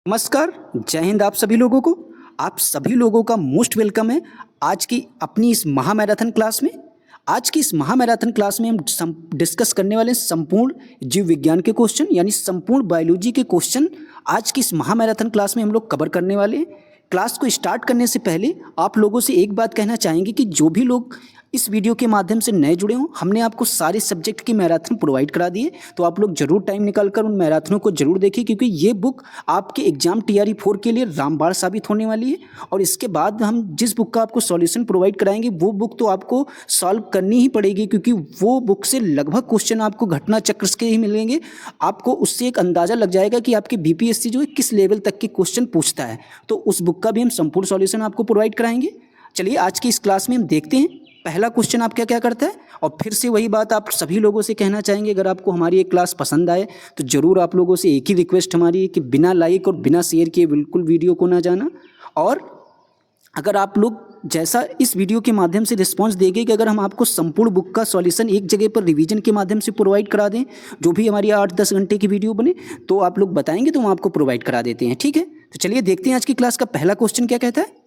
नमस्कार, जय हिंद आप सभी लोगों को। आप सभी लोगों का मोस्ट वेलकम है आज की अपनी इस महामैराथन क्लास में। आज की इस महामैराथन क्लास में हम डिस्कस करने वाले हैं संपूर्ण जीव विज्ञान के क्वेश्चन यानी संपूर्ण बायोलॉजी के क्वेश्चन। आज की इस महामैराथन क्लास में हम लोग कवर करने वाले हैं। क्लास को स्टार्ट करने से पहले आप लोगों से एक बात कहना चाहेंगे कि जो भी लोग इस वीडियो के माध्यम से नए जुड़े हों, हमने आपको सारे सब्जेक्ट की मैराथन प्रोवाइड करा दी है, तो आप लोग जरूर टाइम निकालकर उन मैराथनों को जरूर देखिए, क्योंकि ये बुक आपके एग्जाम TRE 4 के लिए रामबाण साबित होने वाली है। और इसके बाद हम जिस बुक का आपको सॉल्यूशन प्रोवाइड कराएंगे वो बुक तो आपको सॉल्व करनी ही पड़ेगी, क्योंकि वो बुक से लगभग क्वेश्चन आपको घटना चक्र के ही मिलेंगे। आपको उससे एक अंदाजा लग जाएगा कि आपके BPSC जो है किस लेवल तक के क्वेश्चन पूछता है, तो उस बुक का भी हम संपूर्ण सॉल्यूशन आपको प्रोवाइड कराएंगे। चलिए आज की इस क्लास में हम देखते हैं पहला क्वेश्चन आप क्या क्या करता है। और फिर से वही बात आप सभी लोगों से कहना चाहेंगे, अगर आपको हमारी एक क्लास पसंद आए तो ज़रूर आप लोगों से एक ही रिक्वेस्ट हमारी है कि बिना लाइक और बिना शेयर किए बिल्कुल वीडियो को ना जाना। और अगर आप लोग जैसा इस वीडियो के माध्यम से रिस्पांस देंगे कि अगर हम आपको संपूर्ण बुक का सॉल्यूशन एक जगह पर रिवीजन के माध्यम से प्रोवाइड करा दें, जो भी हमारी 8-10 घंटे की वीडियो बने, तो आप लोग बताएंगे तो हम आपको प्रोवाइड करा देते हैं। ठीक है, तो चलिए देखते हैं आज की क्लास का पहला क्वेश्चन क्या कहता है।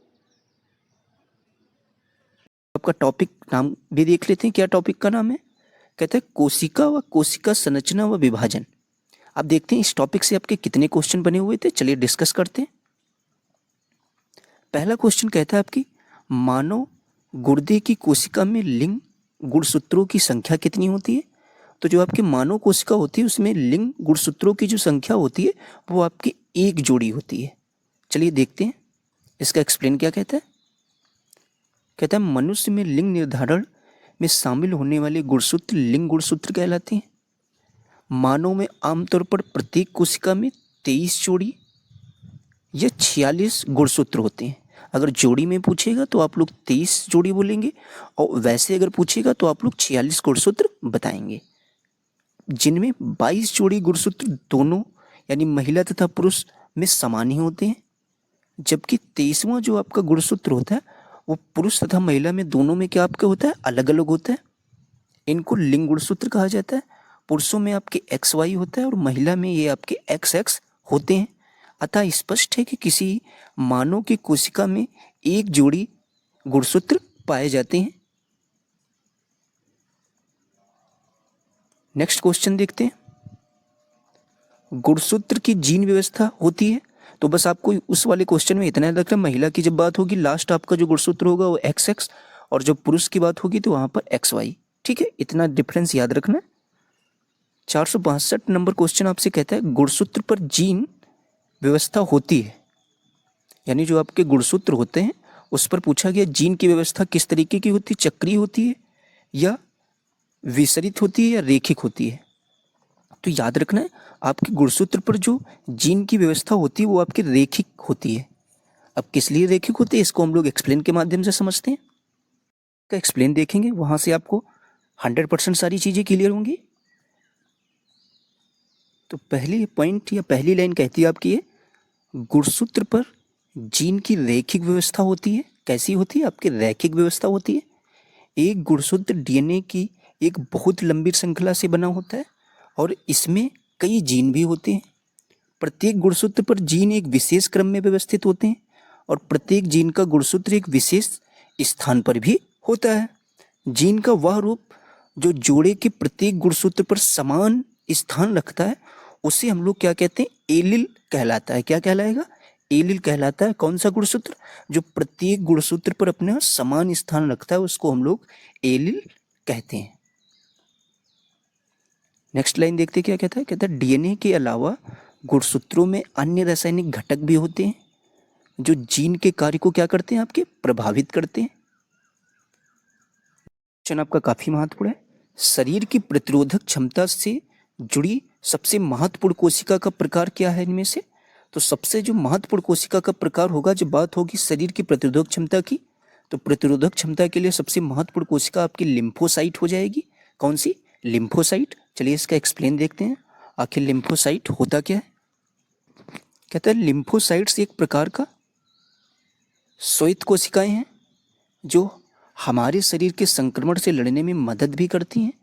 आपका टॉपिक नाम भी देख लेते हैं, क्या टॉपिक का नाम है। कहता है कोशिका व कोशिका संरचना व विभाजन। आप देखते हैं इस टॉपिक से आपके कितने क्वेश्चन बने हुए थे, चलिए डिस्कस करते हैं। पहला क्वेश्चन कहता है आपकी मानव गुर्दे की कोशिका में लिंग गुणसूत्रों की संख्या कितनी होती है। तो जो आपकी मानव कोशिका होती है उसमें लिंग गुणसूत्रों की जो संख्या होती है वो आपकी एक जोड़ी होती है। चलिए देखते हैं इसका एक्सप्लेन क्या कहता है। कहता है मनुष्य में लिंग निर्धारण में शामिल होने वाले गुणसूत्र लिंग गुणसूत्र कहलाते हैं। मानव में आमतौर पर प्रत्येक कोशिका में 23 जोड़ी या 46 गुणसूत्र होते हैं। अगर जोड़ी में पूछेगा तो आप लोग 23 जोड़ी बोलेंगे, और वैसे अगर पूछेगा तो आप लोग 46 गुणसूत्र बताएंगे, जिनमें 22 जोड़ी गुणसूत्र दोनों यानी महिला तथा पुरुष में समान ही होते हैं, जबकि 23वां जो आपका गुणसूत्र होता है वो पुरुष तथा महिला में दोनों में क्या आपका होता है, अलग अलग होता है। इनको लिंग गुणसूत्र कहा जाता है। पुरुषों में आपके XY होता है और महिला में ये आपके XX होते हैं। अतः स्पष्ट है कि किसी मानव की कोशिका में एक जोड़ी गुणसूत्र पाए जाते हैं। नेक्स्ट क्वेश्चन देखते हैं। गुणसूत्र की जीन व्यवस्था होती है, तो बस आपको उस वाले क्वेश्चन में इतना याद रखना, महिला की जब बात होगी लास्ट आपका जो गुणसूत्र होगा वो XX, और जब पुरुष की बात होगी तो वहां पर XY। ठीक है, इतना डिफरेंस याद रखना। 462 नंबर क्वेश्चन आपसे कहता है गुणसूत्र पर जीन व्यवस्था होती है, यानी जो आपके गुणसूत्र होते हैं उस पर पूछा गया जीन की व्यवस्था किस तरीके की होती है, चक्रीय होती है या विसरित होती है या रेखिक होती है। तो याद रखना है आपके गुणसूत्र पर जो जीन की व्यवस्था होती है वो आपकी रेखिक होती है। अब किस लिए रेखिक होती है इसको हम लोग एक्सप्लेन के माध्यम से समझते हैं। का एक्सप्लेन देखेंगे, वहां से आपको 100% सारी चीजें क्लियर होंगी। तो पहली पॉइंट या पहली लाइन कहती है आपकी ये गुणसूत्र पर जीन की रैखिक व्यवस्था होती है। कैसी होती है, आपकी रैखिक व्यवस्था होती है। एक गुणसूत्र DNA की एक बहुत लंबी श्रृंखला से बना होता है और इसमें कई जीन भी होते हैं। प्रत्येक गुणसूत्र पर जीन एक विशेष क्रम में व्यवस्थित होते हैं और प्रत्येक जीन का गुणसूत्र एक विशेष स्थान पर भी होता है। जीन का वह रूप जो जोड़े के प्रत्येक गुणसूत्र पर समान स्थान रखता है उसे हम लोग क्या कहते हैं, एलील कहलाता है। क्या कहलाएगा, एलील कहलाता है। कौन सा गुणसूत्र जो प्रत्येक गुणसूत्र पर अपना समान स्थान रखता है उसको हम लोग एलील कहते हैं। नेक्स्ट लाइन देखते क्या कहता है। कहता है DNA के अलावा गुणसूत्रों में अन्य रासायनिक घटक भी होते हैं जो जीन के कार्य को क्या करते हैं, आपके प्रभावित करते हैं। क्वेश्चन आपका काफी महत्वपूर्ण है। शरीर की प्रतिरोधक क्षमता से जुड़ी सबसे महत्वपूर्ण कोशिका का प्रकार क्या है इनमें से। तो सबसे जो महत्वपूर्ण कोशिका का प्रकार होगा, जब बात होगी शरीर की प्रतिरोधक क्षमता की, तो प्रतिरोधक क्षमता के लिए सबसे महत्वपूर्ण कोशिका आपकी लिम्फोसाइट हो जाएगी। कौन सी, लिम्फोसाइट। चलिए इसका एक्सप्लेन देखते हैं, आखिर लिम्फोसाइट होता क्या है। कहता है लिम्फोसाइट्स एक प्रकार का श्वेत कोशिकाएं हैं जो हमारे शरीर के संक्रमण से लड़ने में मदद भी करती हैं,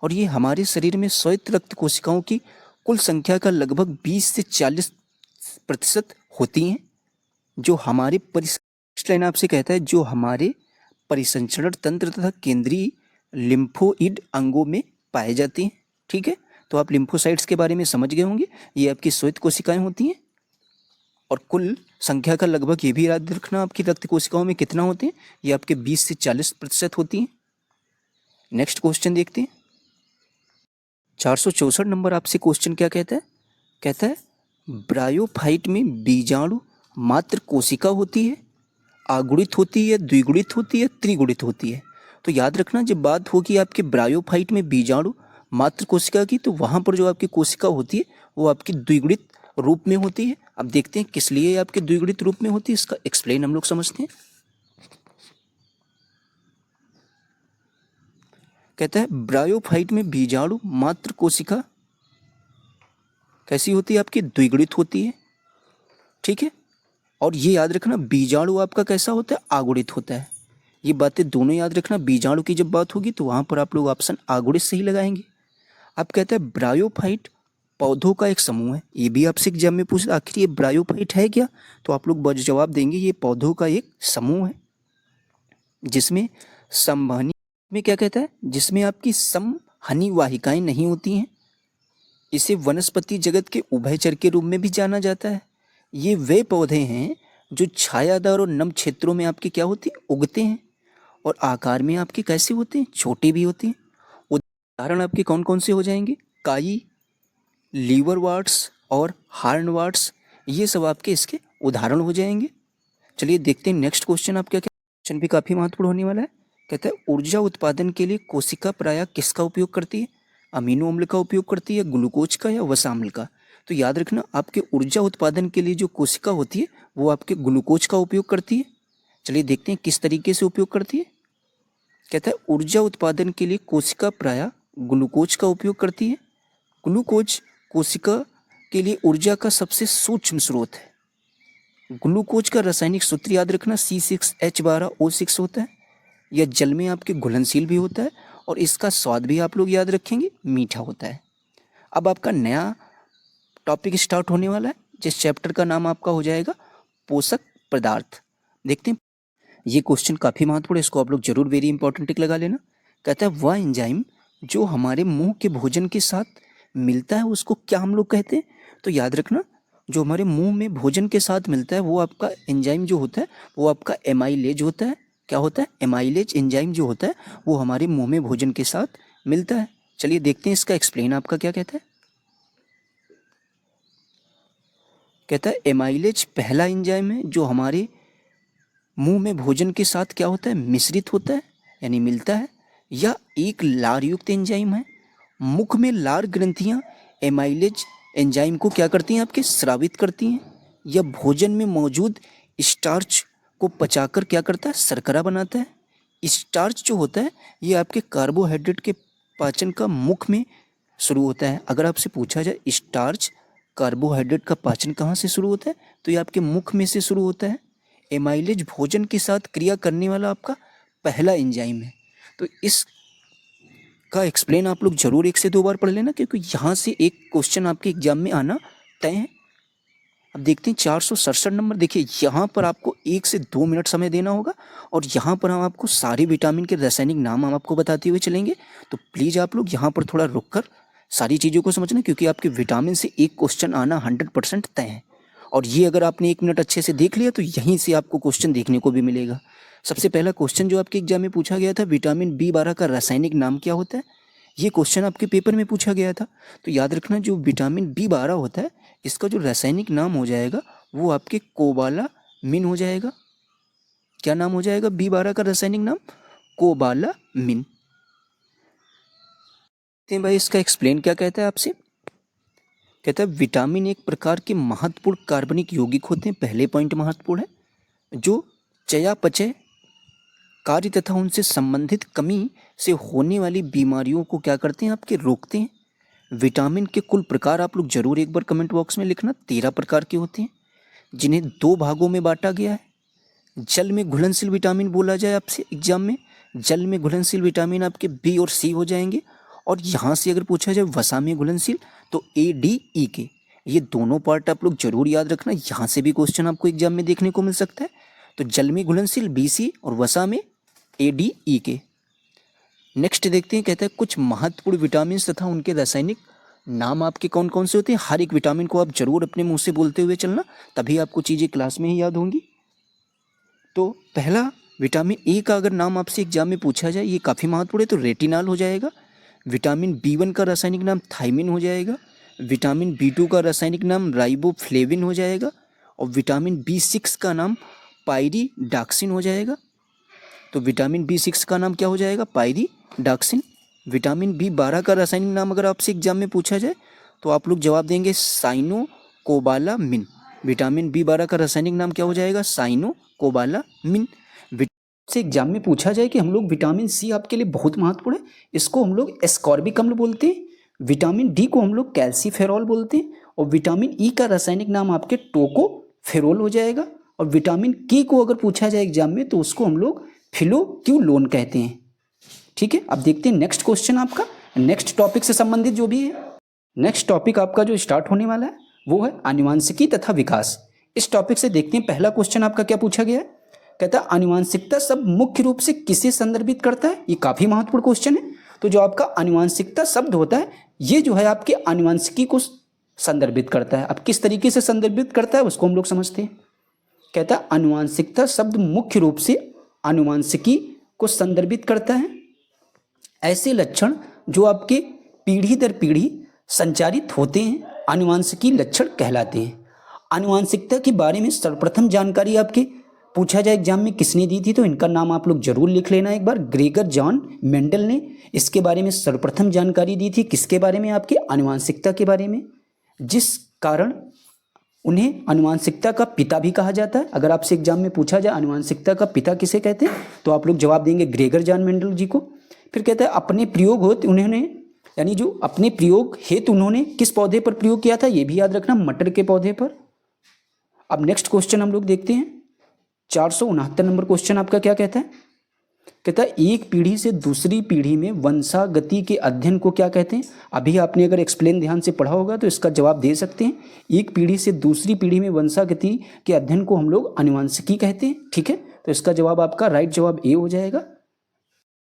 और ये हमारे शरीर में श्वेत रक्त कोशिकाओं की कुल संख्या का लगभग 20 से प्रतिशत होती हैं, जो हमारे नेक्स्ट लाइन आपसे कहता है जो हमारे परिसंचरण तंत्र तथा केंद्रीय लिम्फोइड अंगों में पाए जाती हैं। ठीक है, तो आप लिम्फोसाइट्स के बारे में समझ गए होंगे। ये आपकी श्वेत कोशिकाएं होती हैं और कुल संख्या का लगभग ये भी याद रखना आपकी रक्त कोशिकाओं में कितना होते हैं, ये आपके 20 से 40% होती हैं। नेक्स्ट क्वेश्चन देखते हैं। 464 नंबर आपसे क्वेश्चन क्या कहता है? कहता है ब्रायोफाइट में बीजाणु मात्र कोशिका होती है, आगुणित होती है, द्विगुणित होती है, त्रिगुणित होती है। तो याद रखना जब बात होगी आपके ब्रायोफाइट में बीजाणु मात्र कोशिका की, तो वहाँ पर जो आपकी कोशिका होती है वो आपकी द्विगुणित रूप में होती है। अब देखते हैं किस लिए आपके द्विगुणित रूप में होती है, इसका एक्सप्लेन हम लोग समझते हैं। कहता है ब्रायोफाइट में बीजाणु मात्र कोशिका कैसी होती है? आपकी द्विगुणित होती है। ठीक है, और ये याद रखना बीजाणु आपका कैसा होता है? आगुणित होता है। ये बातें दोनों याद रखना। बीजाणु की जब बात होगी तो वहाँ पर आप लोग ऑप्शन आगुणित से ही लगाएंगे। अब कहता है ब्रायोफाइट पौधों का एक समूह है। ये भी आपसे एग्जाम में पूछा आखिर ये ब्रायोफाइट है क्या, तो आप लोग जवाब देंगे ये पौधों का एक समूह है जिसमें समवहनी में क्या कहता है, जिसमें आपकी समहनी वाहिकाएं नहीं होती हैं। इसे वनस्पति जगत के उभयचर के रूप में भी जाना जाता है। ये वे पौधे हैं जो छायादार और नम क्षेत्रों में आपके क्या होते हैं? उगते हैं और आकार में आपके कैसे होते हैं? छोटे भी होते हैं। उदाहरण आपके कौन कौन से हो जाएंगे? काई, लीवरवार्ट्स और हार्नवार्ट्स, ये सब आपके इसके उदाहरण हो जाएंगे। चलिए देखते हैं नेक्स्ट क्वेश्चन आपका क्या। क्वेश्चन भी काफ़ी महत्वपूर्ण होने वाला है। कहता है ऊर्जा उत्पादन के लिए कोशिका प्रायः किसका उपयोग करती है? अमीनो अम्ल का उपयोग करती है, ग्लूकोज का या वसाम्ल का? तो याद रखना आपके ऊर्जा उत्पादन के लिए जो कोशिका होती है वो आपके ग्लूकोज का उपयोग करती है। चलिए देखते हैं किस तरीके से उपयोग करती है। कहता है ऊर्जा उत्पादन के लिए कोशिका प्रायः ग्लूकोज का उपयोग करती है। ग्लूकोज कोशिका के लिए ऊर्जा का सबसे सूक्ष्म स्रोत है। ग्लूकोज का रासायनिक सूत्र याद रखना C6H12O6 होता है। यह जल में आपके घुलनशील भी होता है और इसका स्वाद भी आप लोग याद रखेंगे मीठा होता है। अब आपका नया टॉपिक स्टार्ट होने वाला है जिस चैप्टर का नाम आपका हो जाएगा पोषक पदार्थ। देखते हैं, ये क्वेश्चन काफ़ी महत्वपूर्ण है, इसको आप लोग जरूर वेरी इंपॉर्टेंट टिक लगा लेना। कहता है वह एंजाइम जो हमारे मुंह के भोजन के साथ मिलता है उसको क्या हम लोग कहते हैं? तो याद रखना जो हमारे मुंह में भोजन के साथ मिलता है वो आपका एंजाइम जो होता है वो आपका एमाइलेज होता है। क्या होता है? एमाइलेज एंजाइम जो होता है वो हमारे मुंह में भोजन के साथ मिलता है। चलिए देखते हैं इसका एक्सप्लेन आपका क्या कहता है। कहता है एमाइलेज पहला एंजाइम है जो हमारे मुंह में भोजन के साथ क्या होता है? मिश्रित होता है यानी मिलता है, या एक लार युक्त एंजाइम है। मुख में लार ग्रंथियां एमाइलेज एंजाइम को क्या करती हैं? आपके स्रावित करती हैं। यह भोजन में मौजूद स्टार्च को पचाकर क्या करता है? शर्करा बनाता है। स्टार्च जो होता है ये आपके कार्बोहाइड्रेट के पाचन का मुख में शुरू होता है। अगर आपसे पूछा जाए स्टार्च कार्बोहाइड्रेट का पाचन कहाँ से शुरू होता है, तो ये आपके मुख में से शुरू होता है। एमाइलेज भोजन के साथ क्रिया करने वाला आपका पहला एंजाइम है। तो इस का एक्सप्लेन आप लोग जरूर 1 से 2 बार पढ़ लेना क्योंकि यहाँ से एक क्वेश्चन आपके एग्जाम में आना तय है। अब देखते हैं 467 नंबर। देखिए यहाँ पर आपको 1 से 2 मिनट समय देना होगा और यहाँ पर हम आपको सारे विटामिन के रासायनिक नाम हम आपको बताते हुए चलेंगे। तो प्लीज़ आप लोग यहाँ पर थोड़ा रुक कर सारी चीज़ों को समझना क्योंकि आपके विटामिन से एक क्वेश्चन आना 100% तय है। और ये अगर आपने 1 मिनट अच्छे से देख लिया तो यहीं से आपको क्वेश्चन देखने को भी मिलेगा। सबसे पहला क्वेश्चन जो आपके एग्जाम में पूछा गया था, विटामिन B12 का रासायनिक नाम क्या होता है? ये क्वेश्चन आपके पेपर में पूछा गया था। तो याद रखना जो विटामिन B12 होता है इसका जो रासायनिक नाम हो जाएगा वो आपके कोबालामिन हो जाएगा। क्या नाम हो जाएगा B12 का रासायनिक नाम? कोबालामिन। भाई इसका एक्सप्लेन क्या कहता है आपसे। कहता है विटामिन एक प्रकार के महत्वपूर्ण कार्बनिक यौगिक होते हैं। पहले पॉइंट महत्वपूर्ण है, जो चयापचय कार्य तथा उनसे संबंधित कमी से होने वाली बीमारियों को क्या करते हैं? आपके रोकते हैं। विटामिन के कुल प्रकार आप लोग जरूर एक बार कमेंट बॉक्स में लिखना। 13 प्रकार के होते हैं जिन्हें 2 भागों में बांटा गया है। जल में घुलनशील विटामिन बोला जाए आपसे एग्जाम में, जल में घुलनशील विटामिन आपके B और C हो जाएंगे। और यहाँ से अगर पूछा जाए वसा में घुलनशील तो A, D, E के ये दोनों पार्ट आप लोग जरूर याद रखना, यहाँ से भी क्वेश्चन आपको एग्जाम में देखने को मिल सकता है। तो जल में घुलनशील BC और वसा में ADE के। नेक्स्ट देखते हैं, कहता है कुछ महत्वपूर्ण विटामिन तथा उनके रासायनिक नाम आपके कौन कौन से होते हैं। हर एक विटामिन को आप जरूर अपने मुंह से बोलते हुए चलना, तभी आपको चीज़ें क्लास में ही याद होंगी। तो पहला विटामिन ए का अगर नाम आपसे एग्जाम में पूछा जाए, ये काफ़ी महत्वपूर्ण है, तो रेटिनॉल हो जाएगा। विटामिन B1 का रासायनिक नाम थायमिन हो जाएगा। विटामिन B2 का रासायनिक नाम राइबोफ्लेविन हो जाएगा। और विटामिन B6 का नाम पायरिडॉक्सिन हो जाएगा। तो विटामिन B6 का नाम क्या हो जाएगा? पायरिडॉक्सिन। विटामिन B12 का रासायनिक नाम अगर आपसे एग्जाम में पूछा जाए तो आप लोग जवाब देंगे साइनोकोबालामिन। विटामिन B12 का रासायनिक नाम क्या हो जाएगा? साइनोकोबालामिन। से एग्जाम में पूछा जाए कि हम लोग विटामिन C आपके लिए बहुत महत्वपूर्ण है, इसको हम लोग एस्कॉर्बिक अम्ल बोलते हैं। विटामिन D को हम लोग कैल्सीफेरॉल बोलते हैं। और विटामिन E का रासायनिक नाम आपके टोकोफेरोल हो जाएगा। और विटामिन K को अगर पूछा जाए एग्जाम में तो उसको हम लोग फिलोक्यूलोन कहते हैं। ठीक है, अब देखते हैं नेक्स्ट क्वेश्चन आपका, नेक्स्ट टॉपिक से संबंधित जो भी है। नेक्स्ट टॉपिक आपका जो स्टार्ट होने वाला है वो है आनुवांशिकी तथा विकास। इस टॉपिक से देखते हैं पहला क्वेश्चन आपका क्या पूछा गया है। कहता है आनुवांशिकता शब्द मुख्य रूप से किसे संदर्भित करता है। ये काफी महत्वपूर्ण क्वेश्चन है। तो जो आपका आनुवांशिकता शब्द होता है ये जो है आपके आनुवांशिकी को संदर्भित करता है। अब किस तरीके से संदर्भित करता है उसको हम लोग समझते हैं। कहता है आनुवांशिकता शब्द मुख्य रूप से आनुवांशिकी को संदर्भित करता है ऐसे लक्षण जो आपके पीढ़ी दर पीढ़ी संचारित होते हैं, आनुवांशिकी लक्षण कहलाते हैं। आनुवांशिकता के बारे में सर्वप्रथम जानकारी आपके पूछा जाए एग्जाम में किसने दी थी, तो इनका नाम आप लोग जरूर लिख लेना एक बार। ग्रेगर जॉन मेंडल ने इसके बारे में सर्वप्रथम जानकारी दी थी। किसके बारे में? आपके आनुवांशिकता के बारे में, जिस कारण उन्हें आनुवांशिकता का पिता भी कहा जाता है। अगर आपसे एग्जाम में पूछा जाए आनुवांशिकता का पिता किसे कहते हैं तो आप लोग जवाब देंगे ग्रेगर जॉन मेंडल जी को। फिर कहता है अपने प्रयोग हेतु उन्होंने, यानी जो अपने प्रयोग हेतु उन्होंने किस पौधे पर प्रयोग किया था, ये भी याद रखना, मटर के पौधे पर। अब नेक्स्ट क्वेश्चन हम लोग देखते हैं 469 नंबर क्वेश्चन आपका क्या कहता है। कहता है एक पीढ़ी से दूसरी पीढ़ी में वंशागति के अध्ययन को क्या कहते हैं। अभी आपने अगर एक्सप्लेन ध्यान से पढ़ा होगा तो इसका जवाब दे सकते हैं। एक पीढ़ी से दूसरी पीढ़ी में वंशागति के अध्ययन को हम लोग आनुवांशिकी कहते हैं। ठीक है, तो इसका जवाब आपका राइट जवाब ए हो जाएगा।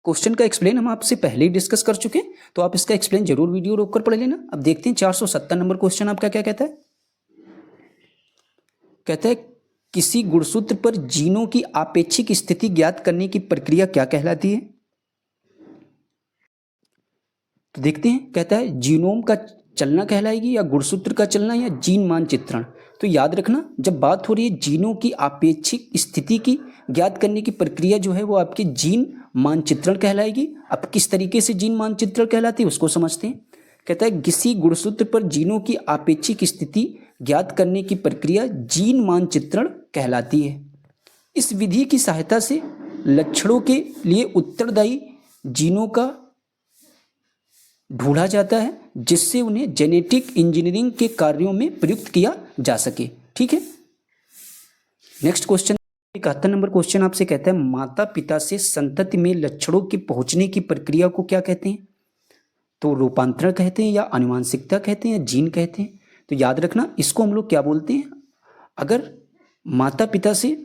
क्वेश्चन का एक्सप्लेन हम आपसे पहले ही डिस्कस कर चुके हैं, तो आप इसका एक्सप्लेन जरूर वीडियो रोक कर पढ़ लेना। अब देखते हैं 470 नंबर क्वेश्चन आपका क्या कहता है। कहता है किसी गुणसूत्र पर जीनों की आपेक्षिक स्थिति ज्ञात करने की प्रक्रिया क्या कहलाती है। तो देखते हैं, कहता है जीनोम का चलना कहलाएगी या गुणसूत्र का चलना या जीन मानचित्रण। तो याद रखना जब बात हो रही है जीनों की आपेक्षिक स्थिति की ज्ञात करने की प्रक्रिया जो है वो आपके जीन मानचित्रण कहलाएगी। अब किस तरीके से जीन मानचित्रण कहलाती है उसको समझते हैं। कहता है किसी गुणसूत्र पर जीनों की आपेक्षिक स्थिति ज्ञात करने की प्रक्रिया जीन मानचित्रण कहलाती है। इस विधि की सहायता से लक्षणों के लिए उत्तरदायी जीनों का ढूंढा जाता है जिससे उन्हें जेनेटिक इंजीनियरिंग के कार्यों में प्रयुक्त किया जा सके। ठीक है, नेक्स्ट क्वेश्चन 71 नंबर क्वेश्चन आपसे कहता है माता पिता से संतति में लक्षणों के पहुंचने की प्रक्रिया को क्या कहते हैं। तो रूपांतरण कहते हैं या आनुवांशिकता कहते हैं या जीन कहते हैं। तो याद रखना इसको हम लोग क्या बोलते हैं। अगर माता पिता से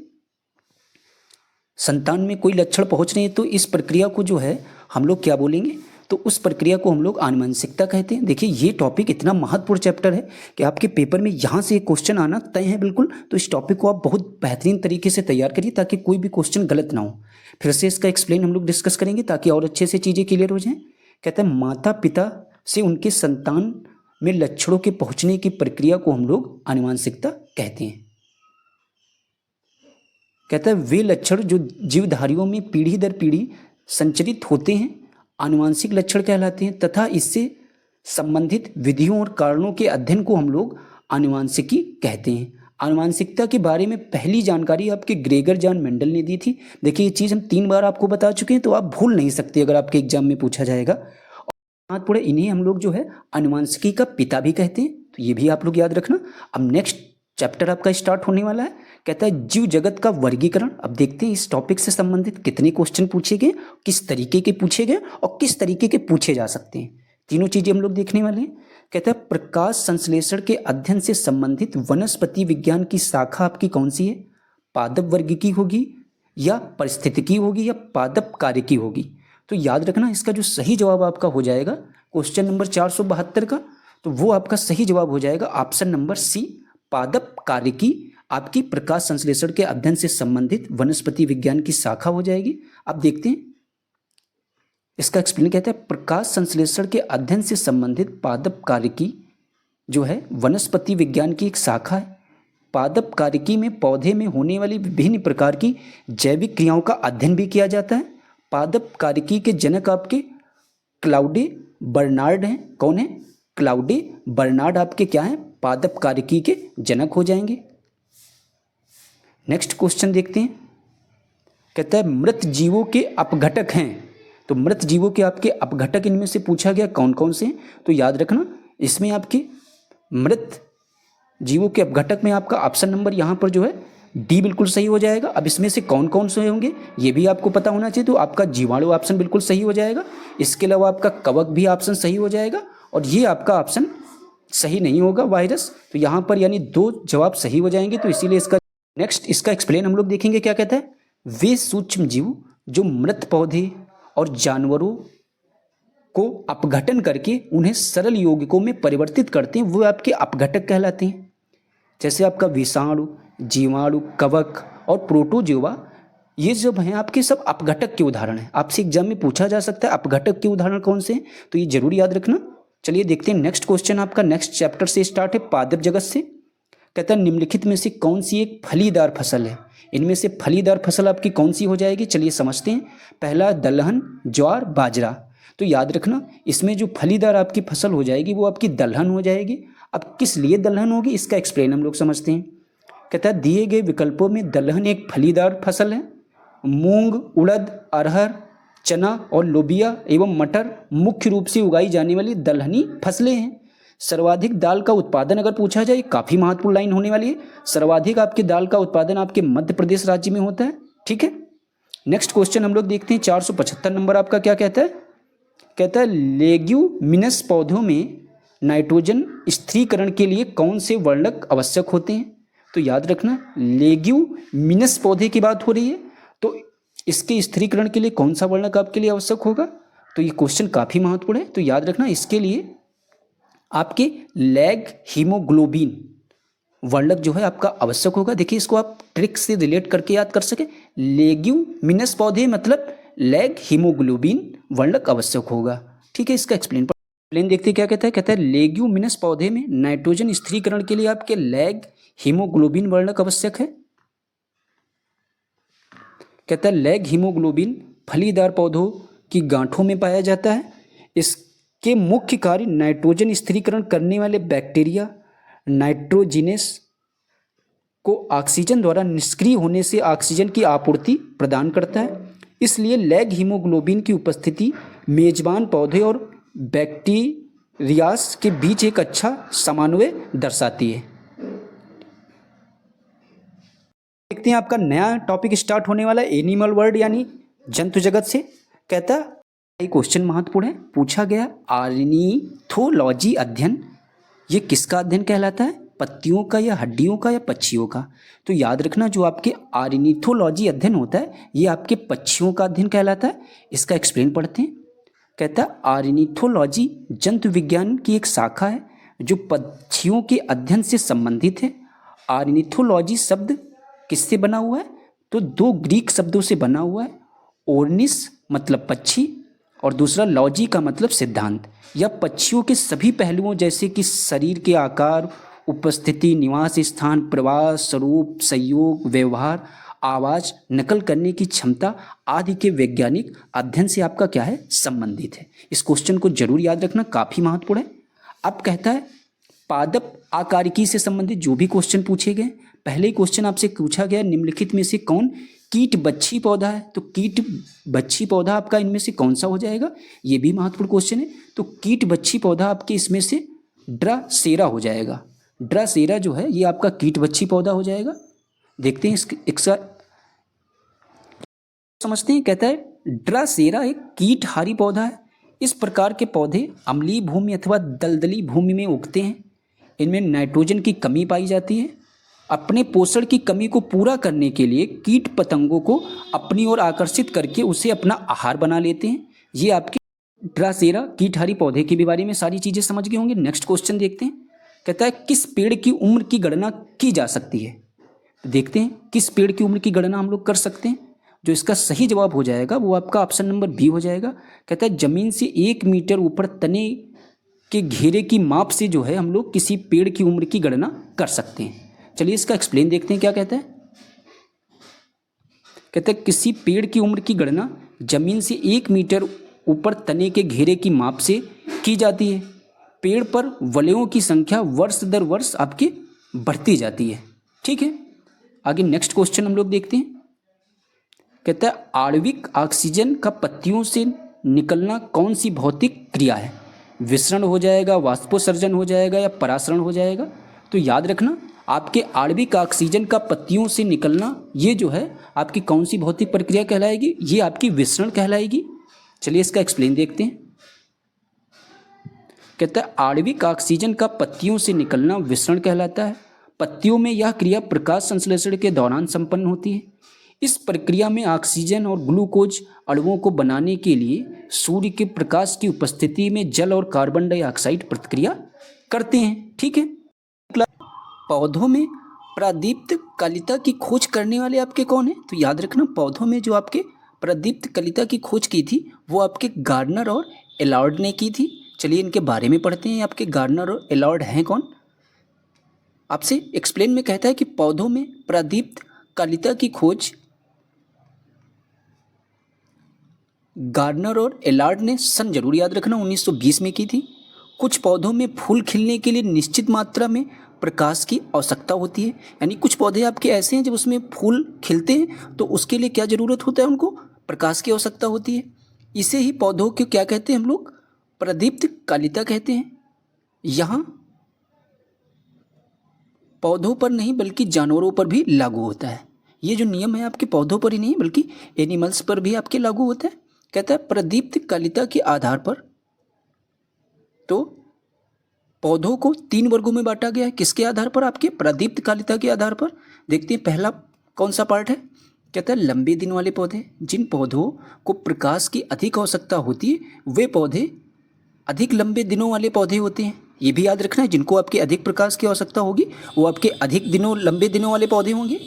संतान में कोई लक्षण पहुंच रहे हैं तो इस प्रक्रिया को जो है हम लोग क्या बोलेंगे, तो उस प्रक्रिया को हम लोग आनुवंशिकता कहते हैं। देखिए ये टॉपिक इतना महत्वपूर्ण चैप्टर है कि आपके पेपर में यहाँ से एक क्वेश्चन आना तय है बिल्कुल। तो इस टॉपिक को आप बहुत बेहतरीन तरीके से तैयार करिए ताकि कोई भी क्वेश्चन गलत ना हो। फिर से इसका एक्सप्लेन हम लोग डिस्कस करेंगे ताकि और अच्छे से चीज़ें क्लियर हो जाएं। कहते हैं माता पिता से उनके संतान में लक्षणों के पहुँचने की प्रक्रिया को हम लोग आनुवंशिकता कहते हैं। कहता है वे लक्षण जो जीवधारियों में पीढ़ी दर पीढ़ी संचरित होते हैं आनुवांशिक लक्षण कहलाते हैं तथा इससे संबंधित विधियों और कारणों के अध्ययन को हम लोग आनुवांशिकी कहते हैं। आनुवांशिकता के बारे में पहली जानकारी आपके ग्रेगर जॉन मेंडल ने दी थी। देखिए ये चीज़ हम 3 बार आपको बता चुके हैं तो आप भूल नहीं सकते अगर आपके एग्जाम में पूछा जाएगा। और पूरे इन्हें हम लोग जो है आनुवांशिकी का पिता भी कहते हैं, तो ये भी आप लोग याद रखना। अब नेक्स्ट चैप्टर आपका स्टार्ट होने वाला है। कहता है जीव जगत का वर्गीकरण। अब देखते हैं इस टॉपिक से संबंधित कितने क्वेश्चन पूछे गए, किस तरीके के पूछे गए और किस तरीके के पूछे जा सकते हैं। तीनों चीज़ें हम लोग देखने वाले हैं। कहता है प्रकाश संश्लेषण के अध्ययन से संबंधित वनस्पति विज्ञान की शाखा आपकी कौन सी है? पादप वर्ग की होगी या परिस्थितिकी होगी या पादप कार्य की होगी? तो याद रखना इसका जो सही जवाब आपका हो जाएगा क्वेश्चन नंबर 472 का, तो वो आपका सही जवाब हो जाएगा ऑप्शन नंबर सी, पादप कार्य की आपकी प्रकाश संश्लेषण के अध्ययन से संबंधित वनस्पति विज्ञान की शाखा हो जाएगी। अब देखते हैं इसका एक्सप्लेन। कहते हैं प्रकाश संश्लेषण के अध्ययन से संबंधित पादप कार्यकी जो है वनस्पति विज्ञान की एक शाखा है। पादप कार्यकी में पौधे में होने वाली विभिन्न प्रकार की जैविक क्रियाओं का अध्ययन भी किया जाता है। पादप कार्यकी के जनक आपके क्लाउडे बर्नार्ड हैं। कौन है? क्लाउडे बर्नार्ड आपके क्या हैं? पादप कार्यकी के जनक हो जाएंगे। नेक्स्ट क्वेश्चन देखते हैं। कहता है मृत जीवों के अपघटक हैं। तो मृत जीवों के आपके अपघटक इनमें से पूछा गया कौन कौन से हैं? तो याद रखना इसमें आपके मृत जीवों के अपघटक में आपका ऑप्शन नंबर यहाँ पर जो है डी बिल्कुल सही हो जाएगा। अब इसमें से कौन कौन से होंगे ये भी आपको पता होना चाहिए। तो आपका जीवाणु ऑप्शन बिल्कुल सही हो जाएगा। इसके अलावा आपका कवक भी ऑप्शन सही हो जाएगा और ये आपका ऑप्शन सही नहीं होगा वायरस। तो यहाँ पर यानी 2 जवाब सही हो जाएंगे। तो इसीलिए इसका नेक्स्ट इसका एक्सप्लेन हम लोग देखेंगे। क्या कहता है? वे सूक्ष्म जीव जो मृत पौधे और जानवरों को अपघटन करके उन्हें सरल यौगिकों में परिवर्तित करते हैं वो आपके अपघटक कहलाते हैं। जैसे आपका विषाणु, जीवाणु, कवक और प्रोटोजोआ, ये जब हैं आपके सब अपघटक के उदाहरण हैं। आपसे एग्जाम में पूछा जा सकता है अपघटक के उदाहरण कौन से हैं, तो ये जरूर याद रखना। चलिए देखते हैं नेक्स्ट क्वेश्चन आपका नेक्स्ट चैप्टर से स्टार्ट है, पादप जगत से। कहता है निम्नलिखित में से कौन सी एक फलीदार फसल है? इनमें से फलीदार फसल आपकी कौन सी हो जाएगी? चलिए समझते हैं। पहला दलहन, ज्वार, बाजरा। तो याद रखना इसमें जो फलीदार आपकी फसल हो जाएगी वो आपकी दलहन हो जाएगी। अब किस लिए दलहन होगी इसका एक्सप्लेन हम लोग समझते हैं। कहता है दिए गए विकल्पों में दलहन एक फलीदार फसल है। मूंग, उड़द, अरहर, चना और लोबिया एवं मटर मुख्य रूप से उगाई जाने वाली दलहनी फसलें हैं। सर्वाधिक दाल का उत्पादन अगर पूछा जाए, काफ़ी महत्वपूर्ण लाइन होने वाली है। सर्वाधिक आपके दाल का उत्पादन आपके मध्य प्रदेश राज्य में होता है। ठीक है, नेक्स्ट क्वेश्चन हम लोग देखते हैं। 475 नंबर आपका क्या कहता है? कहता है लेग्यूमिनस पौधों में नाइट्रोजन स्थिरीकरण के लिए कौन से वर्णक आवश्यक होते हैं? तो याद रखना लेग्यूमिनस पौधे की बात हो रही है, तो इसके स्थिरीकरण के लिए कौन सा वर्णक आपके लिए आवश्यक होगा? तो ये क्वेश्चन काफ़ी महत्वपूर्ण है। तो याद रखना इसके लिए आपके लैग हीमोग्लोबिन वर्णक जो है आपका आवश्यक होगा। देखिए इसको आप ट्रिक से रिलेट करके याद कर सके। लेग्यूमिनस पौधे मतलब लैग हीमोग्लोबिन वर्णक आवश्यक होगा। ठीक है, इसका एक्सप्लेन देखते क्या कहता है। कहता है लेग्यूमिनस पौधे में नाइट्रोजन स्थिरीकरण के लिए आपके लैग हीमोग्लोबिन वर्णक आवश्यक है। कहता है लैग हीमोग्लोबिन फलीदार पौधों की गांठों में पाया जाता है। इसके मुख्य कार्य नाइट्रोजन स्थिरीकरण करने वाले बैक्टीरिया नाइट्रोजिनेस को ऑक्सीजन द्वारा निष्क्रिय होने से ऑक्सीजन की आपूर्ति प्रदान करता है। इसलिए लैग हीमोग्लोबिन की उपस्थिति मेजबान पौधे और बैक्टीरियास के बीच एक अच्छा समन्वय दर्शाती है। देखते हैं आपका नया टॉपिक स्टार्ट होने वाला है एनिमल वर्ल्ड यानी जंतु जगत से। कहता है ये क्वेश्चन महत्वपूर्ण है, पूछा गया ऑर्निथोलॉजी अध्ययन ये किसका अध्ययन कहलाता है? पत्तियों का या हड्डियों का या पक्षियों का? तो याद रखना जो आपके ऑर्निथोलॉजी अध्ययन होता है ये आपके पक्षियों का अध्ययन कहलाता है। इसका एक्सप्लेन पढ़ते हैं। कहता है ऑर्निथोलॉजी जंतु विज्ञान की एक शाखा है जो पक्षियों के अध्ययन से संबंधित है। ऑर्निथोलॉजी शब्द किससे बना हुआ है? तो 2 ग्रीक शब्दों से बना हुआ है। ओर्निस मतलब पक्षी और दूसरा लॉजी का मतलब सिद्धांत। यह पक्षियों के सभी पहलुओं जैसे कि शरीर के आकार, उपस्थिति, निवास स्थान, प्रवास, स्वरूप, संयोग, व्यवहार, आवाज़, नकल करने की क्षमता आदि के वैज्ञानिक अध्ययन से आपका क्या है? संबंधित है। इस क्वेश्चन को जरूर याद रखना, काफ़ी महत्वपूर्ण है। अब कहता है पादप आकारिकी से संबंधित जो भी क्वेश्चन पूछे गए, पहले ही क्वेश्चन आपसे पूछा गया निम्नलिखित में से कौन कीट बच्छी पौधा है? तो कीट बच्छी पौधा आपका इनमें से कौन सा हो जाएगा? ये भी महत्वपूर्ण क्वेश्चन है। तो कीट बच्छी पौधा आपके इसमें से ड्रासेरा हो जाएगा। ड्रासेरा जो है ये आपका कीट बच्छी पौधा हो जाएगा। देखते हैं इसका समझते हैं। कहता है ड्रासेरा एक कीटहारी पौधा है। इस प्रकार के पौधे अम्लीय भूमि अथवा दलदली भूमि में उगते हैं। इनमें नाइट्रोजन की कमी पाई जाती है। अपने पोषण की कमी को पूरा करने के लिए कीट पतंगों को अपनी ओर आकर्षित करके उसे अपना आहार बना लेते हैं। ये आपके ड्रासेरा कीटहारी पौधे के बारे में सारी चीज़ें समझ गए होंगे। नेक्स्ट क्वेश्चन देखते हैं। कहता है किस पेड़ की उम्र की गणना की जा सकती है। देखते हैं किस पेड़ की उम्र की गणना हम लोग कर सकते हैं। जो इसका सही जवाब हो जाएगा वो आपका ऑप्शन नंबर बी हो जाएगा। कहता है जमीन से 1 मीटर ऊपर तने के घेरे की माप से जो है हम लोग किसी पेड़ की उम्र की गणना कर सकते हैं। चलिए इसका एक्सप्लेन देखते हैं क्या कहता है। कहता है किसी पेड़ की उम्र की गणना जमीन से 1 मीटर ऊपर तने के घेरे की माप से की जाती है। पेड़ पर वलयों की संख्या वर्ष दर वर्ष आपकी बढ़ती जाती है। ठीक है, आगे नेक्स्ट क्वेश्चन हम लोग देखते हैं। कहता है आणविक ऑक्सीजन का पत्तियों से निकलना कौन सी भौतिक क्रिया है। विसरण हो जाएगा, वाष्पोत्सर्जन हो जाएगा या परासरण हो जाएगा। तो याद रखना आपके आणविक ऑक्सीजन का पत्तियों से निकलना ये जो है आपकी कौन सी भौतिक प्रक्रिया कहलाएगी। ये आपकी विसरण कहलाएगी। चलिए इसका एक्सप्लेन देखते हैं। कहता है आणविक ऑक्सीजन का पत्तियों से निकलना विसरण कहलाता है। पत्तियों में यह क्रिया प्रकाश संश्लेषण के दौरान संपन्न होती है। इस प्रक्रिया में ऑक्सीजन और ग्लूकोज अणुओं को बनाने के लिए सूर्य के प्रकाश की उपस्थिति में जल और कार्बन डाइऑक्साइड प्रतिक्रिया करते हैं। ठीक है, पौधों में प्रदीप्त कलिता की खोज करने वाले आपके कौन है। तो याद रखना पौधों में जो आपके प्रदीप्त कलिता की खोज की थी वो आपके गार्डनर और एलार्ड ने की थी। चलिए इनके बारे में पढ़ते हैं। आपके गार्डनर और एलार्ड हैं कौन। आपसे एक्सप्लेन में कहता है कि पौधों में प्रदीप्त कलिता की खोज गार्डनर और एलार्ड ने सन जरूर याद रखना 1920 में की थी। कुछ पौधों में फूल खिलने के लिए निश्चित मात्रा में प्रकाश की आवश्यकता होती है। यानी कुछ पौधे आपके ऐसे हैं जब उसमें फूल खिलते हैं तो उसके लिए क्या ज़रूरत होता है, उनको प्रकाश की आवश्यकता होती है। इसे ही पौधों के क्या कहते हैं हम लोग, प्रदीप्त कलिता कहते हैं। यहाँ पौधों पर नहीं बल्कि जानवरों पर भी लागू होता है। ये जो नियम है आपके पौधों पर ही नहीं बल्कि एनिमल्स पर भी आपके लागू होता है। कहता है प्रदीप्त कलिता के आधार पर तो पौधों को 3 वर्गों में बांटा गया है। किसके आधार पर, आपके प्रदीप्त कलिता के आधार पर। देखते हैं पहला कौन सा पार्ट है। कहता है लंबे दिन वाले पौधे। जिन पौधों को प्रकाश की अधिक आवश्यकता होती है वे पौधे अधिक लंबे दिनों वाले पौधे होते हैं। ये भी याद रखना है, जिनको आपके अधिक प्रकाश की आवश्यकता होगी वो आपके अधिक दिनों लंबे दिनों वाले पौधे होंगे।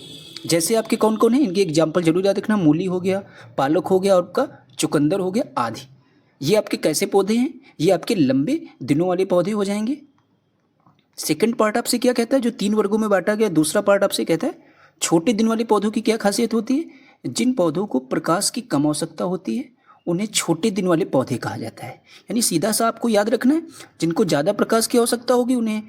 जैसे आपके कौन कौन है, इनके एग्जाम्पल जरूर याद रखना। मूली हो गया, पालक हो गया और आपका चुकंदर हो गया आदि। ये आपके कैसे पौधे हैं, ये आपके लंबे दिनों वाले पौधे हो जाएंगे। सेकंड पार्ट आपसे क्या कहता है, जो 3 वर्गों में बांटा गया। दूसरा पार्ट आपसे कहता है छोटे दिन वाले पौधों की क्या खासियत होती है। जिन पौधों को प्रकाश की कम आवश्यकता होती है उन्हें छोटे दिन वाले पौधे कहा जाता है। यानी सीधा सा आपको याद रखना है, जिनको ज़्यादा प्रकाश की आवश्यकता होगी उन्हें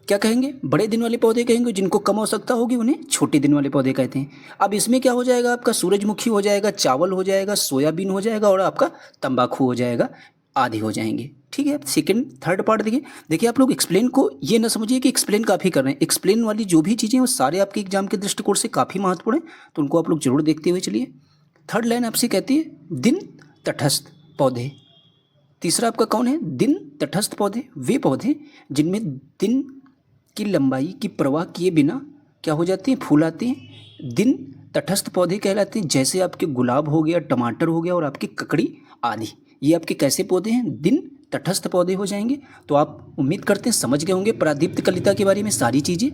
क्या कहेंगे, बड़े दिन वाले पौधे कहेंगे। जिनको कम आवश्यकता होगी उन्हें छोटे दिन वाले पौधे कहते हैं। अब इसमें क्या हो जाएगा, आपका सूरजमुखी हो जाएगा, चावल हो जाएगा, सोयाबीन हो जाएगा और आपका तंबाकू हो जाएगा, आदि हो जाएंगे। ठीक है, सेकंड थर्ड पार्ट देखिए आप लोग एक्सप्लेन को ये ना समझिए कि एक्सप्लेन काफ़ी कर रहे हैं। एक्सप्लेन वाली जो भी चीज़ें वो सारे आपके एग्जाम के दृष्टिकोण से काफ़ी महत्वपूर्ण है, तो उनको आप लोग जरूर देखते हुए चलिए। थर्ड लाइन आपसे कहती है दिन तटस्थ पौधे। तीसरा आपका कौन है, दिन तटस्थ पौधे। वे पौधे जिनमें दिन की लंबाई की परवाह किए बिना क्या हो जाते हैं, फूल आते हैं, दिन तटस्थ पौधे कहलाते हैं। जैसे आपके गुलाब हो गया, टमाटर हो गया और आपकी ककड़ी आदि। ये आपके कैसे पौधे हैं, दिन तटस्थ पौधे हो जाएंगे। तो आप उम्मीद करते हैं समझ गए होंगे प्रदीप्त कलिता के बारे में सारी चीज़ें।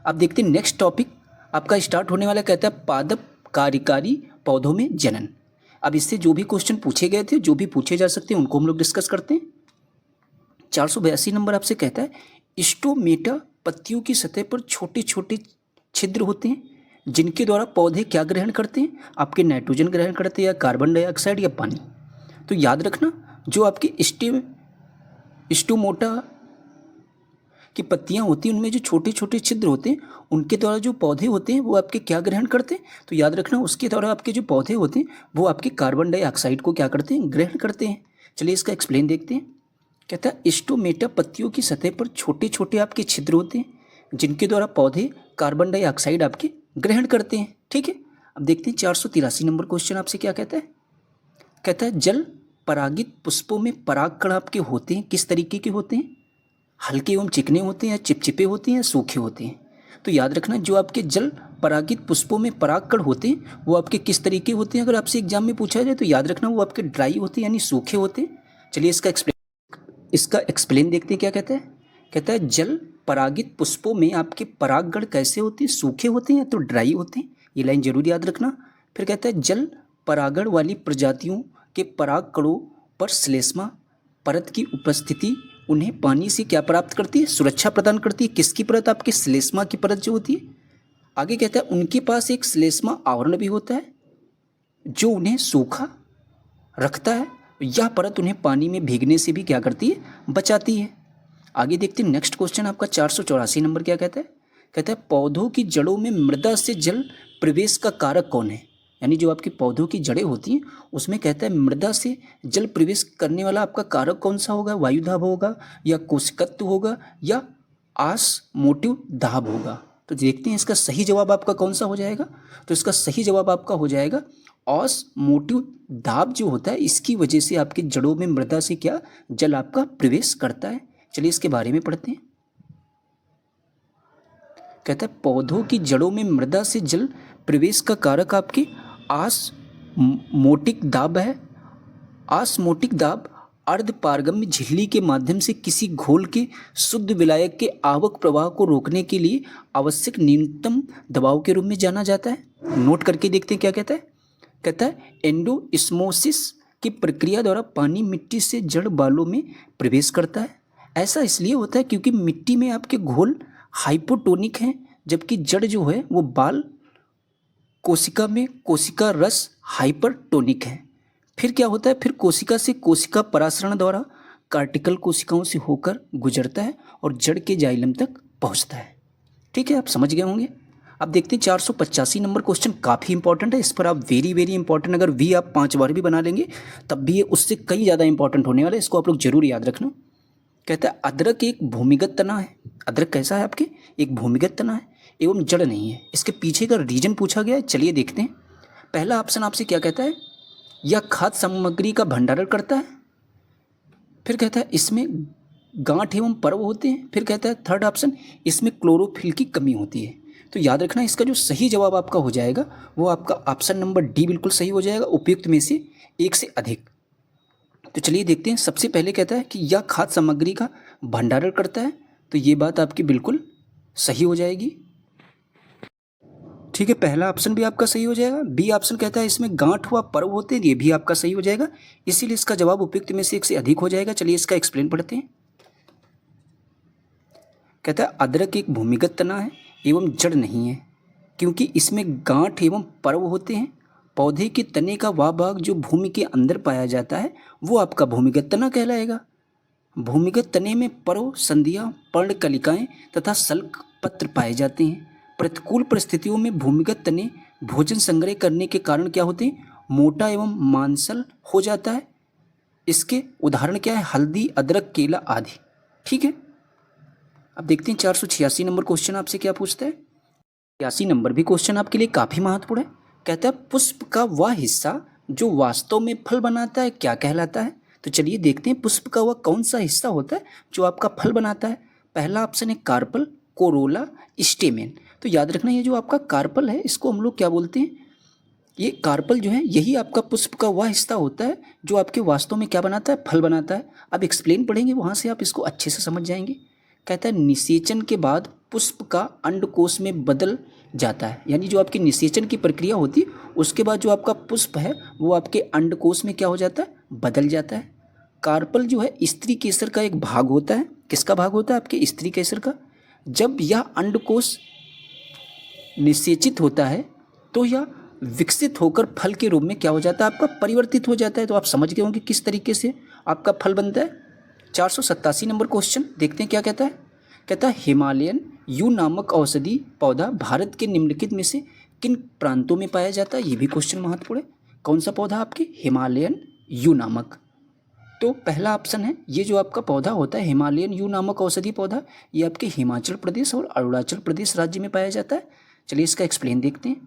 अब देखते हैं नेक्स्ट टॉपिक आपका स्टार्ट होने वाला, कहता है पादप कार्यकारी पौधों में जनन। अब इससे जो भी क्वेश्चन पूछे गए थे, जो भी पूछे जा सकते हैं, उनको हम लोग डिस्कस करते हैं। 482 नंबर आपसे कहता है स्टोमेटा पत्तियों की सतह पर छोटे छोटे छिद्र होते हैं जिनके द्वारा पौधे क्या ग्रहण करते हैं, आपके नाइट्रोजन ग्रहण करते हैं या कार्बन डाइऑक्साइड या पानी। तो याद रखना जो आपकी स्टोमोटा की पत्तियां होती हैं उनमें जो छोटे छोटे छिद्र होते हैं उनके द्वारा जो पौधे होते हैं वो आपके क्या ग्रहण करते हैं। तो याद रखना उसके द्वारा आपके जो पौधे होते हैं वो आपके कार्बन डाइऑक्साइड को क्या करते हैं, ग्रहण करते हैं। चलिए इसका एक्सप्लेन देखते हैं। कहता है स्टोमेटा पत्तियों की सतह पर छोटे छोटे आपके छिद्र होते हैं जिनके द्वारा पौधे कार्बन डाइऑक्साइड आपके ग्रहण करते हैं। ठीक है, अब देखते हैं 483 नंबर क्वेश्चन आपसे क्या कहता है। कहता है जल परागित पुष्पों में परागकण आपके होते हैं किस तरीके के होते हैं? हल्के एवं चिकने होते हैं या चिपचिपे होते हैं या सूखे होते हैं? तो याद रखना जो आपके जल परागित पुष्पों में परागकण होते हैं वो आपके किस तरीके होते हैं? अगर आपसे एग्जाम में पूछा जाए तो याद रखना वो आपके ड्राई होते हैं यानी सूखे होते हैं। चलिए इसका एक्सप्लेन देखते हैं क्या कहता है। कहता है जल परागित पुष्पों में आपके परागकण कैसे होते हैं? सूखे होते हैं या तो ड्राई होते हैं। ये लाइन जरूर याद रखना। फिर कहता है जल परागण वाली प्रजातियों के परागकणों पर श्लेष्मा परत की उपस्थिति उन्हें पानी से क्या प्राप्त करती है? सुरक्षा प्रदान करती है। किसकी परत? आपकी श्लेष्मा की परत जो होती है। आगे कहता है उनके पास एक श्लेष्मा आवरण भी होता है जो उन्हें सूखा रखता है। यह परत उन्हें पानी में भीगने से भी क्या करती है? बचाती है। आगे देखते हैं नेक्स्ट क्वेश्चन आपका 484 नंबर क्या कहता है। कहता है पौधों की जड़ों में मृदा से जल प्रवेश का कारक कौन है? यानी जो आपकी पौधों की जड़ें होती हैं उसमें कहता है मृदा से जल प्रवेश करने वाला आपका कारक कौन सा होगा? वायुदाब होगा या कोशिकत्व होगा या ऑस्मोटिव दाब होगा? तो देखते हैं इसका सही जवाब आपका कौन सा हो जाएगा। तो इसका सही जवाब आपका हो जाएगा ऑस्मोटिव दाब जो होता है। इसकी वजह से आपकी जड़ों में मृदा से क्या जल आपका प्रवेश करता है। चलिए इसके बारे में पढ़ते हैं। कहता है पौधों की जड़ों में मृदा से जल प्रवेश का कारक आपकी ऑस्मोटिक दाब है। ऑस्मोटिक दाब अर्धपारगम्य झिल्ली के माध्यम से किसी घोल के शुद्ध विलायक के आवक प्रवाह को रोकने के लिए आवश्यक न्यूनतम दबाव के रूप में जाना जाता है। नोट करके देखते हैं क्या कहता है। कहता है एंडोस्मोसिस की प्रक्रिया द्वारा पानी मिट्टी से जड़ बालों में प्रवेश करता है। ऐसा इसलिए होता है क्योंकि मिट्टी में आपके घोल हाइपोटोनिक हैं जबकि जड़ जो है वो बाल कोशिका में कोशिका रस हाइपरटोनिक है। फिर क्या होता है? फिर कोशिका से कोशिका परासरण द्वारा कार्टिकल कोशिकाओं से होकर गुजरता है और जड़ के जाइलम तक पहुंचता है। ठीक है, आप समझ गए होंगे। अब देखते हैं 485 नंबर क्वेश्चन काफ़ी इंपॉर्टेंट है। इस पर आप वेरी वेरी इंपॉर्टेंट अगर भी आप 5 बार भी बना लेंगे तब भी ये उससे कई ज़्यादा इंपॉर्टेंट होने वाला है। इसको आप लोग जरूर याद रखना। कहता है अदरक एक भूमिगत तना है। अदरक कैसा है आपके? एक भूमिगत तना है एवं जड़ नहीं है। इसके पीछे का रीजन पूछा गया है। चलिए देखते हैं। पहला ऑप्शन आपसे क्या कहता है? यह खाद्य सामग्री का भंडारण करता है। फिर कहता है इसमें गांठ एवं पर्व होते हैं। फिर कहता है थर्ड ऑप्शन इसमें क्लोरोफिल की कमी होती है। तो याद रखना इसका जो सही जवाब आपका हो जाएगा वो आपका ऑप्शन नंबर डी बिल्कुल सही हो जाएगा, उपयुक्त में से एक से अधिक। तो चलिए देखते हैं। सबसे पहले कहता है कि यह खाद्य सामग्री का भंडारण करता है, तो ये बात आपकी बिल्कुल सही हो जाएगी। ठीक है, पहला ऑप्शन भी आपका सही हो जाएगा। बी ऑप्शन कहता है इसमें गांठ हुआ पर्व होते हैं, ये भी आपका सही हो जाएगा। इसीलिए इसका जवाब उपयुक्त में से एक से अधिक हो जाएगा। चलिए इसका एक्सप्लेन पढ़ते हैं। कहता है अदरक एक भूमिगत तना है एवं जड़ नहीं है क्योंकि इसमें गांठ एवं पर्व होते हैं। पौधे के तने का वह भाग जो भूमि के अंदर पाया जाता है वो आपका भूमिगत तना कहलाएगा। भूमिगत तने में पर्व, संधियां, पर्णकलिकाएं तथा सल्क पत्र पाए जाते हैं। प्रतिकूल परिस्थितियों में भूमिगत तने भोजन संग्रह करने के कारण क्या होते हैं? मोटा एवं मांसल हो जाता है। इसके उदाहरण क्या है? हल्दी, अदरक, केला आदि। ठीक है, अब देखते हैं 486 नंबर क्वेश्चन आपसे क्या पूछता है। 86 नंबर भी क्वेश्चन आपके लिए काफ़ी महत्वपूर्ण है। कहता है पुष्प का वह हिस्सा जो वास्तव में फल बनाता है क्या कहलाता है? तो चलिए देखते हैं पुष्प का वह कौन सा हिस्सा होता है जो आपका फल बनाता है। पहला ऑप्शन है कार्पल, कोरोला, स्टेमेन। तो याद रखना ये जो आपका कार्पल है इसको हम लोग क्या बोलते हैं? ये कार्पल जो है यही आपका पुष्प का वह हिस्सा होता है जो आपके वास्तव में क्या बनाता है? फल बनाता है। अब एक्सप्लेन पढ़ेंगे वहाँ से आप इसको अच्छे से समझ जाएंगे। कहता है निषेचन के बाद पुष्प का अंडकोश में बदल जाता है। यानी जो आपकी निषेचन की प्रक्रिया होती है उसके बाद जो आपका पुष्प है वो आपके अंडकोश में क्या हो जाता है? बदल जाता है। कार्पल जो है स्त्री केसर का एक भाग होता है। किसका भाग होता है? आपके स्त्री केसर का। जब यह अंडकोश निषेचित होता है तो यह विकसित होकर फल के रूप में क्या हो जाता है? आपका परिवर्तित हो जाता है। तो आप समझ गए होंगे किस तरीके से आपका फल बनता है। 487 नंबर क्वेश्चन देखते हैं क्या कहता है। कहता है हिमालयन यू नामक औषधि पौधा भारत के निम्नलिखित में से किन प्रांतों में पाया जाता है? ये भी क्वेश्चन महत्वपूर्ण है। कौन सा पौधा आपके? हिमालयन यू नामक। तो पहला ऑप्शन है ये जो आपका पौधा होता है हिमालयन यू नामक औषधि पौधा, ये आपके हिमाचल प्रदेश और अरुणाचल प्रदेश राज्य में पाया जाता है। चलिए इसका एक्सप्लेन देखते हैं।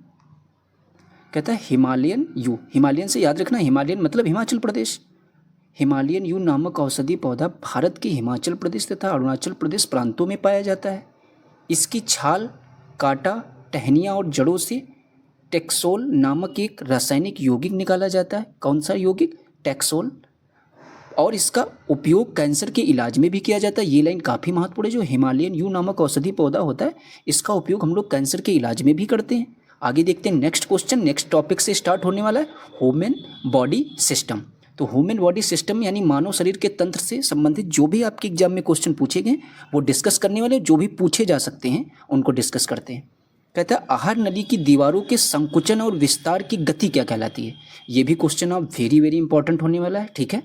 कहता है हिमालयन यू, हिमालयन से याद रखना हिमालयन मतलब हिमाचल प्रदेश, हिमालयन यू नामक औषधि पौधा भारत के हिमाचल प्रदेश तथा अरुणाचल प्रदेश प्रांतों में पाया जाता है। इसकी छाल, कांटा, टहनियाँ और जड़ों से टेक्सोल नामक एक रासायनिक यौगिक निकाला जाता है। कौन सा यौगिक? टेक्सोल। और इसका उपयोग कैंसर के इलाज में भी किया जाता है। ये लाइन काफ़ी महत्वपूर्ण है। जो हिमालयन यू नामक औषधि पौधा होता है, इसका उपयोग हम लोग कैंसर के इलाज में भी करते हैं। आगे देखते हैं नेक्स्ट क्वेश्चन। नेक्स्ट टॉपिक से स्टार्ट होने वाला है ह्यूमन बॉडी सिस्टम। तो ह्यूमन बॉडी सिस्टम यानी मानव शरीर के तंत्र से संबंधित जो भी आपके एग्जाम में क्वेश्चन पूछे गए वो डिस्कस करने वाले, जो भी पूछे जा सकते हैं उनको डिस्कस करते हैं। कहता है आहार नली की दीवारों के संकुचन और विस्तार की गति क्या कहलाती है? ये भी क्वेश्चन आप वेरी वेरी इंपॉर्टेंट होने वाला है, ठीक है।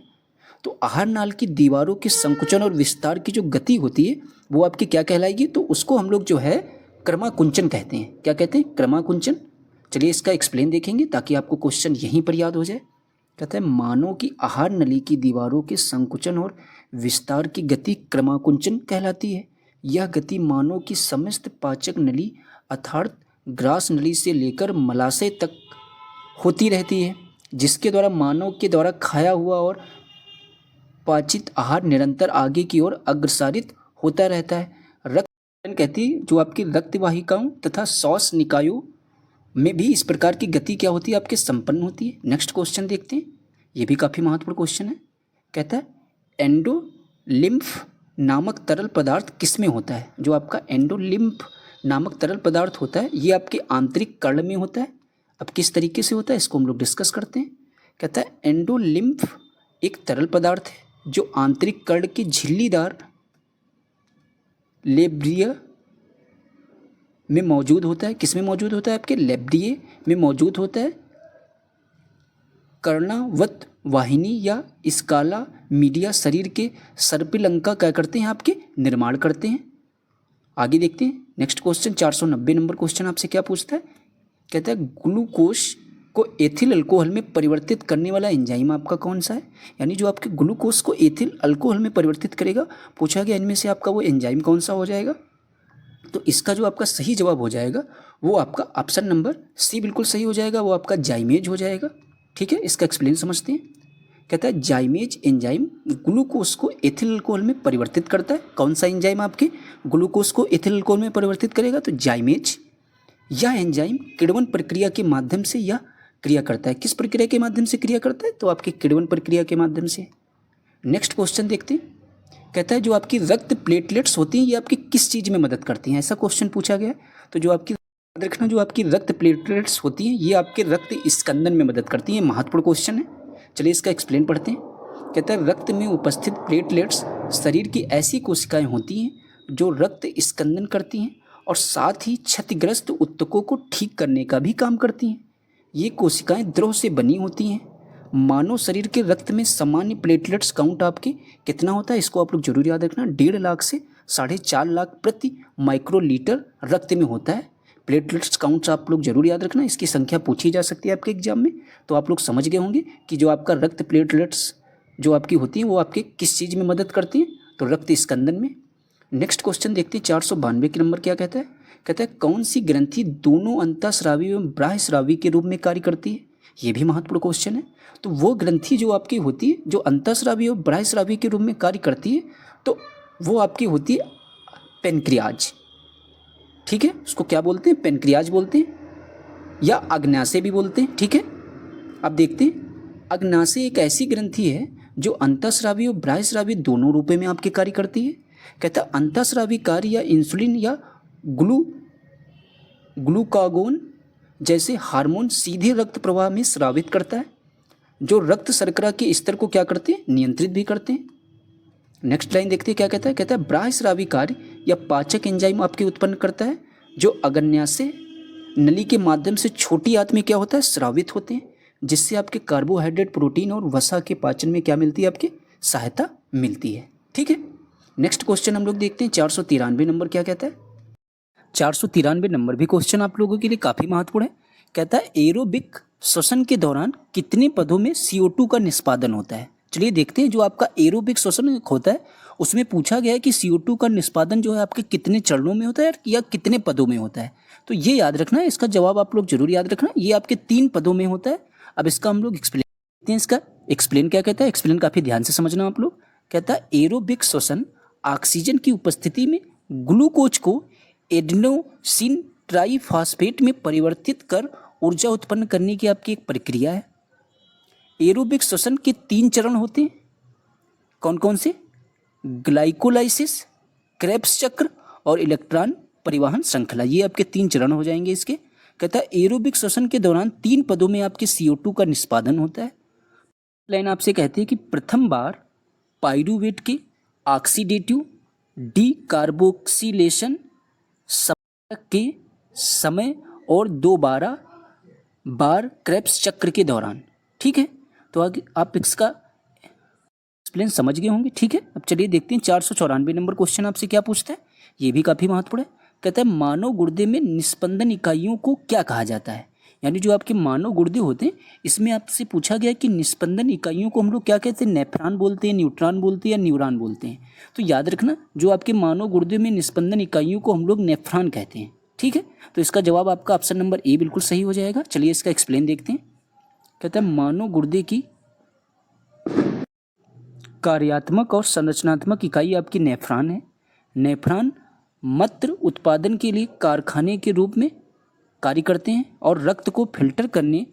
तो आहार नाल की दीवारों के संकुचन और विस्तार की जो गति होती है वो आपकी क्या कहलाएगी? तो उसको हम लोग जो है क्रमाकुंचन कहते हैं। क्या कहते हैं? क्रमाकुंचन। चलिए इसका एक्सप्लेन देखेंगे ताकि आपको क्वेश्चन यहीं पर याद हो जाए। कहता है मानव की आहार नली की दीवारों के संकुचन और विस्तार की गति क्रमाकुंचन कहलाती है। यह गति मानव की समस्त पाचक नली अर्थात ग्रास नली से लेकर मलाशय तक होती रहती है, जिसके द्वारा मानव के द्वारा खाया हुआ और पाचित आहार निरंतर आगे की ओर अग्रसारित होता रहता है। रक्त कहती है जो आपकी रक्त वाहिकाओं तथा श्वास निकायों में भी इस प्रकार की गति क्या होती है? आपके संपन्न होती है। नेक्स्ट क्वेश्चन देखते हैं, ये भी काफ़ी महत्वपूर्ण क्वेश्चन है। कहता है एंडोलिम्फ नामक तरल पदार्थ किस में होता है? जो आपका एंडोलिम्फ नामक तरल पदार्थ होता है ये आपके आंतरिक कर्ण में होता है। अब किस तरीके से होता है इसको हम लोग डिस्कस करते हैं। कहता है एंडोलिम्फ एक तरल पदार्थ है जो आंतरिक कर्ण के झिल्लीदार लेब्रिया में मौजूद होता है। किस में मौजूद होता है? आपके लेब्रिये में मौजूद होता है। कर्णावत वाहिनी या स्काला मीडिया शरीर के सर्पिलंका क्या करते हैं? आपके निर्माण करते हैं। आगे देखते हैं नेक्स्ट क्वेश्चन 490 नंबर क्वेश्चन आपसे क्या पूछता है? कहता है ग्लूकोज को एथिल अल्कोहल में परिवर्तित करने वाला एंजाइम आपका कौन सा है? यानी जो आपके ग्लूकोज को एथिल अल्कोहल में परिवर्तित करेगा, पूछा गया इनमें से आपका वो एंजाइम कौन सा हो जाएगा? तो इसका जो आपका सही जवाब हो जाएगा वो आपका ऑप्शन नंबर सी बिल्कुल सही हो जाएगा, वो आपका जाइमेज हो जाएगा। ठीक है, इसका एक्सप्लेन समझते हैं। कहता है जाइमेज एंजाइम ग्लूकोज को एथिल अल्कोहल में परिवर्तित करता है। कौन सा एंजाइम आपके ग्लूकोज को एथिल अल्कोहल में परिवर्तित करेगा? तो जाइमेज। यह एंजाइम किण्वन प्रक्रिया के माध्यम से यह क्रिया करता है। किस प्रक्रिया के माध्यम से क्रिया करता है? तो आपकी किण्वन प्रक्रिया के माध्यम से। नेक्स्ट क्वेश्चन देखते हैं। कहता है जो आपकी रक्त प्लेटलेट्स होती हैं ये आपकी किस चीज़ में मदद करती हैं? ऐसा क्वेश्चन पूछा गया है। तो जो आपकी याद रखना, जो आपकी रक्त प्लेटलेट्स होती हैं ये आपके रक्त स्कंदन में मदद करती हैं। महत्वपूर्ण क्वेश्चन है। चलिए इसका एक्सप्लेन पढ़ते हैं। कहता है रक्त में उपस्थित प्लेटलेट्स शरीर की ऐसी कोशिकाएं होती हैं जो रक्त स्कंदन करती हैं और साथ ही क्षतिग्रस्त ऊतकों को ठीक करने का भी काम करती हैं। ये कोशिकाएं द्रव से बनी होती हैं। मानव शरीर के रक्त में सामान्य प्लेटलेट्स काउंट आपके कितना होता है? इसको आप लोग जरूर याद रखना। 1.5 लाख से 4.5 लाख प्रति माइक्रोलीटर रक्त में होता है। प्लेटलेट्स काउंट्स आप लोग जरूर याद रखना, इसकी संख्या पूछी जा सकती है आपके एग्जाम में। तो आप लोग समझ गए होंगे कि जो आपका रक्त प्लेटलेट्स जो आपकी होती हैं वो आपके किस चीज़ में मदद करती हैं? तो रक्त स्कंदन में। नेक्स्ट क्वेश्चन देखते हैं 492 के नंबर क्या कहता है? कहता है कौन सी ग्रंथि दोनों अंतःस्रावी एवं बाह्यस्रावी के रूप में कार्य करती है? ये भी महत्वपूर्ण क्वेश्चन है। तो वो ग्रंथि जो आपकी होती है जो अंतःस्रावी और बाह्यस्रावी के रूप में कार्य करती है तो वो आपकी होती है पेनक्रियाज। ठीक है, उसको क्या बोलते हैं? पेनक्रियाज बोलते हैं या अग्न्याशय भी बोलते हैं। ठीक है, अब देखते हैं। अग्न्याशय एक ऐसी ग्रंथि है जो अंतःस्रावी और बाह्यस्रावी दोनों रूपों में आपके कार्य करती है। कहता है अंतःस्रावी कार्य या इंसुलिन या ग्लूकागोन जैसे हार्मोन सीधे रक्त प्रवाह में स्रावित करता है, जो रक्त शर्करा के स्तर को क्या करते हैं? नियंत्रित भी करते हैं। नेक्स्ट लाइन देखते हैं क्या कहता है? कहता है बाह्यस्रावी कार्य या पाचक एंजाइम आपके उत्पन्न करता है जो अग्न्याशय नली के माध्यम से छोटी आंत में क्या होता है? स्रावित होते हैं, जिससे आपके कार्बोहाइड्रेट, प्रोटीन और वसा के पाचन में क्या मिलती है? आपकी सहायता मिलती है। ठीक है, नेक्स्ट क्वेश्चन हम लोग देखते हैं 493 नंबर क्या कहता है? 493 नंबर भी क्वेश्चन आप लोगों के लिए काफ़ी महत्वपूर्ण है। कहता है एरोबिक श्वसन के दौरान कितने पदों में CO2 का निष्पादन होता है? चलिए देखते हैं। जो आपका एरोबिक श्वसन होता है उसमें पूछा गया है कि CO2 का निष्पादन जो है आपके कितने चरणों में होता है या कितने पदों में होता है। तो ये याद रखना है, इसका जवाब आप लोग जरूर याद रखना। ये आपके 3 पदों में होता है। अब इसका हम लोग एक्सप्लेन करते हैं, इसका एक्सप्लेन क्या कहता है, एक्सप्लेन काफ़ी ध्यान से समझना आप लोग। कहता है एरोबिक श्वसन ऑक्सीजन की उपस्थिति में ग्लूकोज को एडेनोसिन ट्राइफॉस्फेट में परिवर्तित कर ऊर्जा उत्पन्न करने की आपकी एक प्रक्रिया है। एरोबिक श्वसन के 3 चरण होते हैं, कौन कौन से? ग्लाइकोलाइसिस, क्रेब्स चक्र और इलेक्ट्रॉन परिवहन श्रृंखला। ये आपके 3 चरण हो जाएंगे इसके। कहता है एरोबिक श्वसन के दौरान 3 पदों में आपके CO2 का निष्पादन होता है। लाइन आपसे कहती है कि प्रथम बार पाइरूवेट के ऑक्सीडेटिव डीकार्बोक्सिलेशन के समय और 2 बार क्रेब्स चक्र के दौरान। ठीक है, तो आगे आप इसका एक्सप्लेन समझ गए होंगे। ठीक है, अब चलिए देखते हैं 494 नंबर क्वेश्चन आपसे क्या पूछता है। ये भी काफ़ी महत्वपूर्ण है। कहता है मानव गुर्दे में निस्पंदन इकाइयों को क्या कहा जाता है? यानी जो आपके मानव गुर्दे होते हैं इसमें आपसे पूछा गया कि निस्पंदन इकाइयों को हम लोग क्या कहते हैं? नेफ्रॉन बोलते हैं, न्यूट्रॉन बोलते हैं या न्यूरॉन बोलते हैं? तो याद रखना, जो आपके मानव गुर्दे में निस्पंदन इकाइयों को हम लोग नेफ्रॉन कहते हैं। ठीक है, तो इसका जवाब आपका ऑप्शन नंबर ए बिल्कुल सही हो जाएगा। चलिए इसका एक्सप्लेन देखते हैं। कहता है मानव गुर्दे की कार्यात्मक और संरचनात्मक इकाई आपकी नेफ्रॉन है। नेफ्रॉन मूत्र उत्पादन के लिए कारखाने के रूप में कार्य करते हैं और रक्त को फिल्टर करने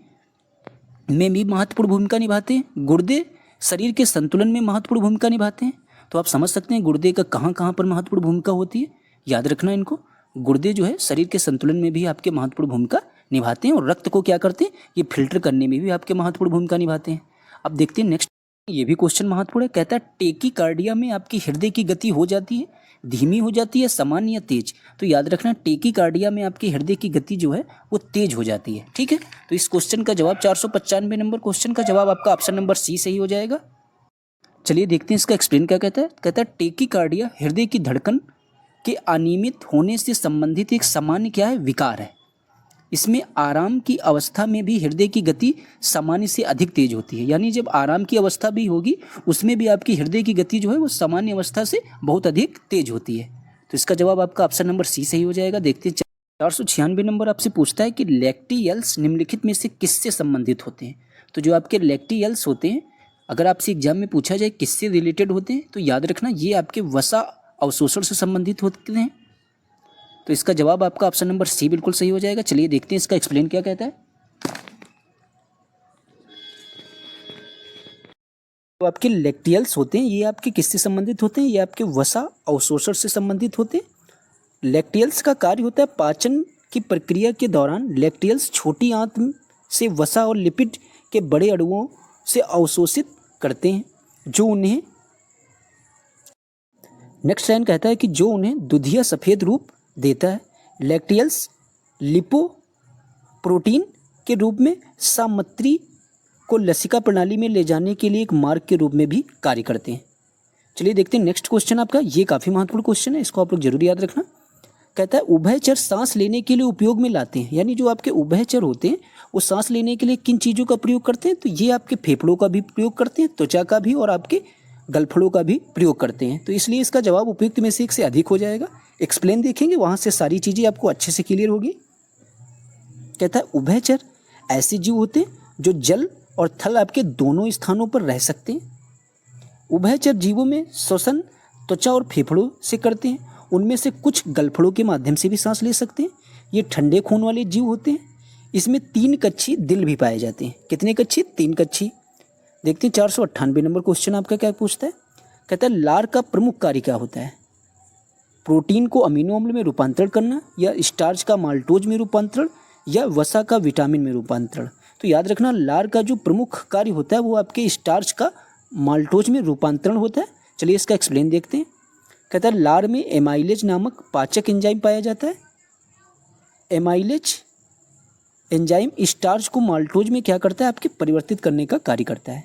में भी महत्वपूर्ण भूमिका निभाते हैं। गुर्दे शरीर के संतुलन में महत्वपूर्ण भूमिका निभाते हैं। तो आप समझ सकते हैं गुर्दे का कहाँ कहाँ पर महत्वपूर्ण भूमिका होती है। याद रखना इनको, गुर्दे जो है शरीर के संतुलन में भी आपके महत्वपूर्ण भूमिका निभाते हैं और रक्त को क्या करते हैं? ये फिल्टर करने में भी आपके महत्वपूर्ण भूमिका निभाते हैं। अब देखते हैं नेक्स्ट, ये भी क्वेश्चन महत्वपूर्ण है। कहता है टेकीकार्डिया में आपकी हृदय की गति हो जाती है, धीमी हो जाती है, सामान्य या तेज? तो याद रखना टेकीकार्डिया में आपकी हृदय की गति जो है वो तेज हो जाती है। ठीक है, तो इस क्वेश्चन का जवाब 495 नंबर क्वेश्चन का जवाब आपका ऑप्शन नंबर सी सही हो जाएगा। चलिए देखते हैं इसका एक्सप्लेन क्या कहता है। कहता है टेकीकार्डिया हृदय की धड़कन के अनियमित होने से संबंधित एक सामान्य क्या है? विकार है। इसमें आराम की अवस्था में भी हृदय की गति सामान्य से अधिक तेज होती है। यानी जब आराम की अवस्था भी होगी उसमें भी आपकी हृदय की गति जो है वो सामान्य अवस्था से बहुत अधिक तेज होती है। तो इसका जवाब आपका ऑप्शन नंबर सी सही हो जाएगा। देखते हैं 496 नंबर आपसे पूछता है कि लैक्टियल्स निम्नलिखित में से किससे संबंधित होते हैं? तो जो आपके लैक्टियल्स होते हैं, अगर आपसे एग्जाम में पूछा जाए किससे रिलेटेड होते हैं, तो याद रखना ये आपके वसा अवशोषण से संबंधित होते हैं। तो इसका जवाब आपका ऑप्शन नंबर सी बिल्कुल सही हो जाएगा। चलिए देखते हैं इसका एक्सप्लेन क्या कहता है। तो आपके लैक्टियल्स होते हैं, ये आपके किससे संबंधित होते हैं? ये आपके वसा अवशोषण से संबंधित होते हैं। लैक्टियल्स का कार्य होता है पाचन की प्रक्रिया के दौरान लैक्टियल्स छोटी आंत से वसा और लिपिड के बड़े अणुओं से अवशोषित करते हैं, जो उन्हें नेक्स्ट लाइन कहता है कि जो उन्हें दुधिया सफ़ेद रूप देता है। लैक्टियल्स लिपोप्रोटीन के रूप में सामग्री को लसिका प्रणाली में ले जाने के लिए एक मार्ग के रूप में भी कार्य करते हैं। चलिए देखते हैं नेक्स्ट क्वेश्चन आपका, ये काफ़ी महत्वपूर्ण क्वेश्चन है, इसको आप लोग जरूर याद रखना। कहता है उभयचर सांस लेने के लिए उपयोग में लाते हैं। यानी जो आपके उभयचर होते हैं वो सांस लेने के लिए किन चीज़ों का प्रयोग करते हैं? तो ये आपके फेफड़ों का भी प्रयोग करते हैं, त्वचा का भी और आपके गलफड़ों का भी प्रयोग करते हैं। तो इसलिए इसका जवाब उपयुक्त में से एक से अधिक हो जाएगा। एक्सप्लेन देखेंगे, वहाँ से सारी चीज़ें आपको अच्छे से क्लियर होगी। कहता है उभयचर ऐसे जीव होते हैं जो जल और थल आपके दोनों स्थानों पर रह सकते हैं। उभयचर जीवों में श्वसन त्वचा और फेफड़ों से करते हैं। उनमें से कुछ गलफड़ों के माध्यम से भी सांस ले सकते हैं। ये ठंडे खून वाले जीव होते हैं। इसमें 3 कक्षी दिल भी पाए जाते हैं। कितने कक्षी? 3 कक्षी। देखते हैं 498 नंबर क्वेश्चन आपका क्या पूछता है। कहता है लार का प्रमुख कार्य क्या होता है? प्रोटीन को अमीनो अम्ल में रूपांतरण करना, या स्टार्च का माल्टोज में रूपांतरण, या वसा का विटामिन में रूपांतरण? तो याद रखना लार का जो प्रमुख कार्य होता है वो आपके स्टार्च का माल्टोज में रूपांतरण होता है। चलिए इसका एक्सप्लेन देखते हैं। कहता है लार में एमाइलेज नामक पाचक एंजाइम पाया जाता है। एमाइलेज एंजाइम स्टार्च को माल्टोज में क्या करता है? आपके परिवर्तित करने का कार्य करता है।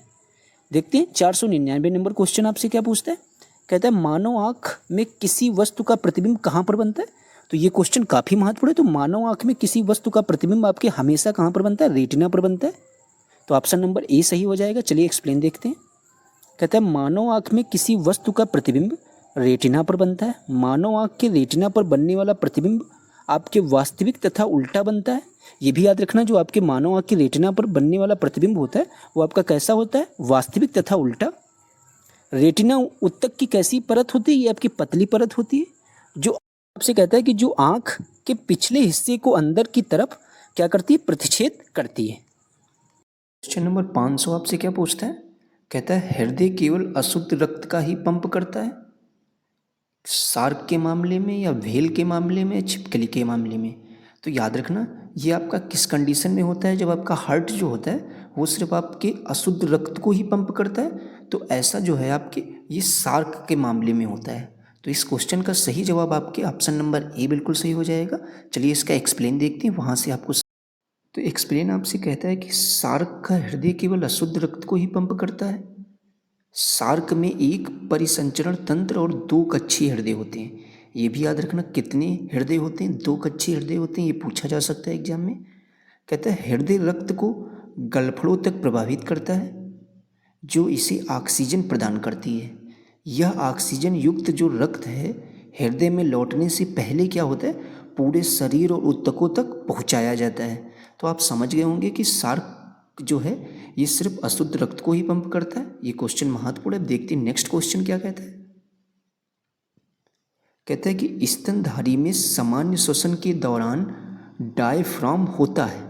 देखते हैं 499 नंबर क्वेश्चन आपसे क्या पूछता है। कहता है मानव आँख में किसी वस्तु का प्रतिबिंब कहाँ पर बनता है? तो ये क्वेश्चन काफ़ी महत्वपूर्ण है। तो मानव आँख में किसी वस्तु का प्रतिबिंब आपके हमेशा कहाँ पर बनता है? रेटिना पर बनता है। तो ऑप्शन नंबर ए सही हो जाएगा। चलिए एक्सप्लेन देखते हैं। कहता है मानव आँख में किसी वस्तु का प्रतिबिंब रेटिना पर बनता है। मानव आँख के रेटिना पर बनने वाला प्रतिबिंब आपके वास्तविक तथा उल्टा बनता है। ये भी याद रखना, जो आपके मानव आँख की रेटिना पर बनने वाला प्रतिबिंब होता है वो आपका कैसा होता है, वास्तविक तथा उल्टा। रेटिना ऊतक की कैसी परत होती है, ये आपकी पतली परत होती है, जो आपसे कहता है कि जो आँख के पिछले हिस्से को अंदर की तरफ क्या करती है, प्रतिच्छेद करती है। क्वेश्चन नंबर 500 आपसे क्या पूछता है, कहता है हृदय केवल अशुद्ध रक्त का ही पंप करता है, शार्क के मामले में या व्हेल के मामले में, छिपकली के मामले में। तो याद रखना ये आपका किस कंडीशन में होता है, जब आपका हार्ट जो होता है वो सिर्फ आपके अशुद्ध रक्त को ही पंप करता है। तो ऐसा जो है आपके ये शार्क के मामले में होता है। तो इस क्वेश्चन का सही जवाब आपके ऑप्शन नंबर ए बिल्कुल सही हो जाएगा। चलिए इसका एक्सप्लेन देखते हैं, वहाँ से आपको। तो एक्सप्लेन आपसे कहता है कि शार्क का हृदय केवल अशुद्ध रक्त को ही पंप करता है। शार्क में एक परिसंचरण तंत्र और 2 कक्षीय हृदय होते हैं। ये भी याद रखना, कितने हृदय होते हैं, 2 कक्षीय हृदय होते हैं, ये पूछा जा सकता है एग्जाम में। कहता है हृदय रक्त को गलफड़ों तक प्रभावित करता है, जो इसे ऑक्सीजन प्रदान करती है। यह ऑक्सीजन युक्त जो रक्त है हृदय में लौटने से पहले क्या होता है, पूरे शरीर और ऊतकों तक पहुंचाया जाता है। तो आप समझ गए होंगे कि शार्क जो है ये सिर्फ अशुद्ध रक्त को ही पंप करता है। ये क्वेश्चन महत्वपूर्ण है। देखते हैं नेक्स्ट क्वेश्चन क्या कहता है। कहता है कि स्तनधारी में सामान्य श्वसन के दौरान डायफ्राम होता है,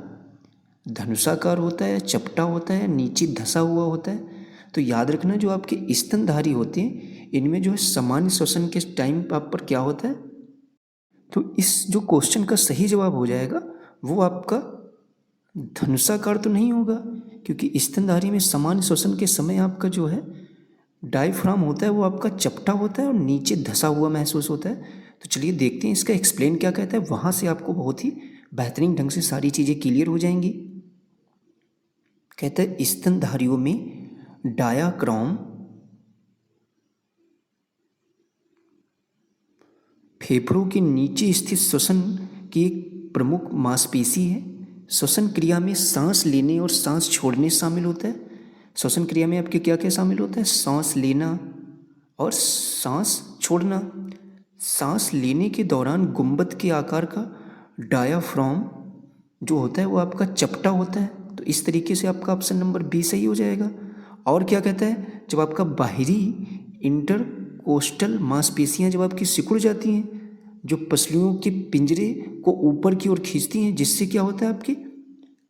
धनुषाकार होता है, चपटा होता है, नीचे धंसा हुआ होता है। तो याद रखना जो आपके स्तनधारी होते हैं इनमें जो है सामान्य श्वसन के टाइम पर क्या होता है। तो इस जो क्वेश्चन का सही जवाब हो जाएगा वो आपका धनुषाकार तो नहीं होगा, क्योंकि स्तनधारी में सामान्य श्वसन के समय आपका जो है डायफ्राम होता है वो आपका चपटा होता है और नीचे धंसा हुआ महसूस होता है। तो चलिए देखते हैं इसका एक्सप्लेन क्या कहता है, वहाँ से आपको बहुत ही बेहतरीन ढंग से सारी चीज़ें क्लियर हो जाएंगी। कहता है स्तनधारियों में डायाफ्राम फेफड़ों के नीचे स्थित श्वसन की एक प्रमुख मांसपेशी है। श्वसन क्रिया में सांस लेने और सांस छोड़ने शामिल होता है। श्वसन क्रिया में आपके क्या क्या शामिल होता है, सांस लेना और सांस छोड़ना। सांस लेने के दौरान गुंबद के आकार का डायाफ्राम जो होता है वो आपका चपटा होता है। तो इस तरीके से आपका ऑप्शन नंबर बी सही हो जाएगा। और क्या कहता है, जब आपका बाहरी इंटरकोस्टल मांसपेशियां जब आपकी सिकुड़ जाती हैं, जो पसलियों के पिंजरे को ऊपर की ओर खींचती हैं, जिससे क्या होता है आपकी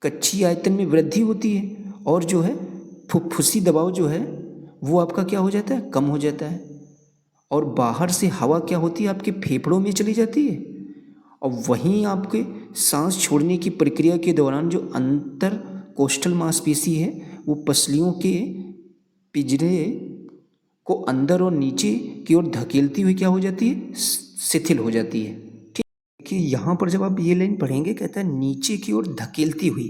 कक्षीय आयतन में वृद्धि होती है और जो है फुफ्फुसी दबाव जो है वो आपका क्या हो जाता है, कम हो जाता है। और बाहर से हवा क्या होती है आपके फेफड़ों में चली जाती है। और वहीं आपके सांस छोड़ने की प्रक्रिया के दौरान जो अंतर कोस्टल मांसपेशी है वो पसलियों के पिंजरे को अंदर और नीचे की ओर धकेलती हुई क्या हो जाती है, शिथिल हो जाती है। ठीक है, कि यहाँ पर जब आप ये लाइन पढ़ेंगे कहता है नीचे की ओर धकेलती हुई,